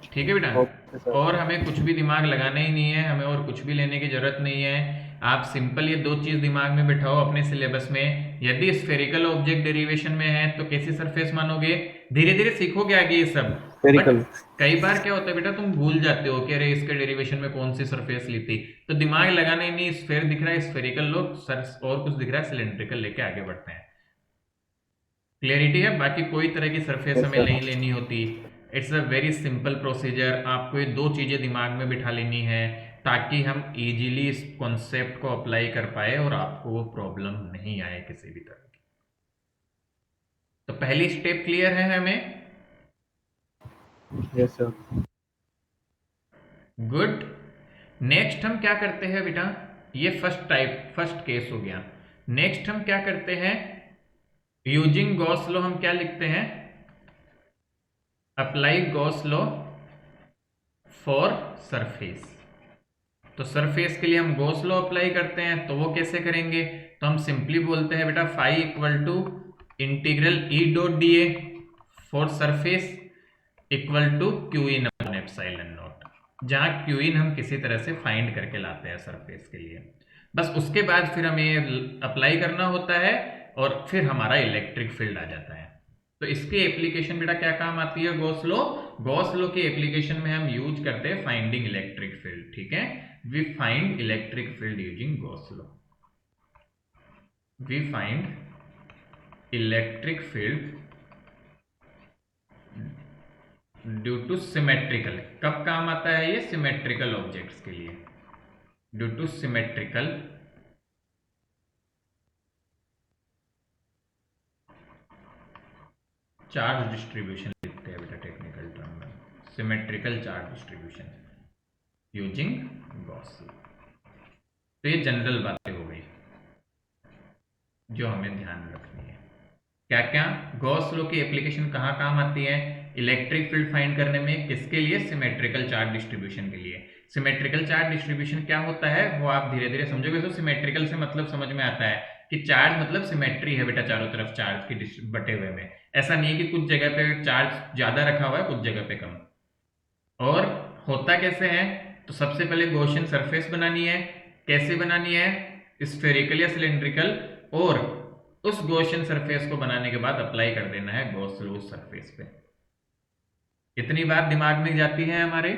ठीक है बेटा। Okay sir. और हमें कुछ भी दिमाग लगाना ही नहीं है, हमें और कुछ भी लेने की जरूरत नहीं है। आप सिंपल ये 2 चीज दिमाग में बिठाओ अपने सिलेबस में। यदि स्फेरिकल ऑब्जेक्ट डेरिवेशन में है तो कैसी सरफेस मानोगे, धीरे धीरे सीखोगे आगे ये सब। स्फेरिकल। बट कई बार क्या होता है बेटा, तुम भूल जाते हो कि अरे इसके डेरिवेशन में कौन सी सरफेस ली थी। तो दिमाग लगाना ही नहीं, स्फेयर दिख रहा है स्फेरिकल लो, और कुछ दिख रहा है सिलेंड्रिकल, लेके आगे बढ़ते हैं। क्लियरिटी है? बाकी कोई तरह की सरफेस Yes, हमें sir. नहीं लेनी होती। It's a very simple procedure. आपको ये 2 चीजें दिमाग में बिठा लेनी है ताकि हम इजीली इस कॉन्सेप्ट को अप्लाई कर पाए और आपको वो प्रॉब्लम नहीं आए किसी भी तरह की। तो पहली स्टेप क्लियर है हमें? Yes sir. गुड। नेक्स्ट हम क्या करते हैं बेटा, ये फर्स्ट केस हो गया। नेक्स्ट हम क्या करते हैं, यूजिंग गॉस लॉ हम क्या लिखते हैं, apply Gauss law for surface. तो सरफेस के लिए हम गॉस लॉ अप्लाई करते हैं, तो वो कैसे करेंगे? तो हम सिंपली बोलते हैं बेटा phi equal to integral E dot D A for surface equal to Q in upon epsilon naught, जहां क्यू इन हम किसी तरह से फाइंड करके लाते हैं सरफेस के लिए। बस उसके बाद फिर हमें अप्लाई करना होता है और फिर हमारा इलेक्ट्रिक फील्ड आ जाता है। तो इसकी एप्लीकेशन बेटा क्या काम आती है, गॉस लॉ। गॉस लॉ की एप्लीकेशन में हम यूज करते हैं फाइंडिंग इलेक्ट्रिक फील्ड, ठीक है। We find electric field using Gauss law. We find electric field due to symmetrical, कब काम आता है ये? सिमेट्रिकल ऑब्जेक्ट्स के लिए, due to symmetrical charge distribution लिखते हैं बेटा टेक्निकल टर्म में, symmetrical charge distribution using Gauss law. तो ये जनरल बातें हो गई जो हमें ध्यान रखनी है। क्या क्या? गॉस लॉ की एप्लीकेशन कहाँ काम आती है? इलेक्ट्रिक फील्ड फाइंड करने में, किसके लिए? सिमेट्रिकल चार्ज डिस्ट्रीब्यूशन के लिए। सिमेट्रिकल चार्ज डिस्ट्रीब्यूशन क्या होता है वो आप धीरे धीरे समझोगे। तो सिमेट्रिकल से मतलब समझ में आता है कि चार्ज मतलब सिमेट्री है बेटा, चारों तरफ चार्ज की बटे हुए में। ऐसा नहीं है कि कुछ जगह पे चार्ज ज्यादा रखा हुआ है, कुछ जगह पे कम। और होता कैसे है? तो सबसे पहले गॉसियन सरफेस बनानी है। कैसे बनानी है? स्फेरिकल या सिलेंड्रिकल। और उस गॉसियन सरफेस को बनाने के बाद अप्लाई कर देना है गॉस लॉ उस सरफेस पे। इतनी बात दिमाग में जाती है हमारे?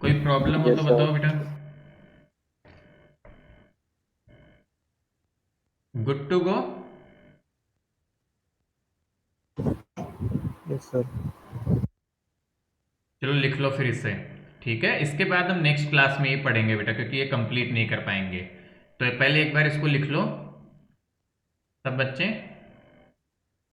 कोई प्रॉब्लम हो Yes, तो sir. बताओ बेटा। Good to go? Yes sir. चलो लिख लो फिर इसे, ठीक है। इसके बाद हम नेक्स्ट क्लास में ही पढ़ेंगे बेटा, क्योंकि ये कंप्लीट नहीं कर पाएंगे। तो पहले एक बार इसको लिख लो सब बच्चे।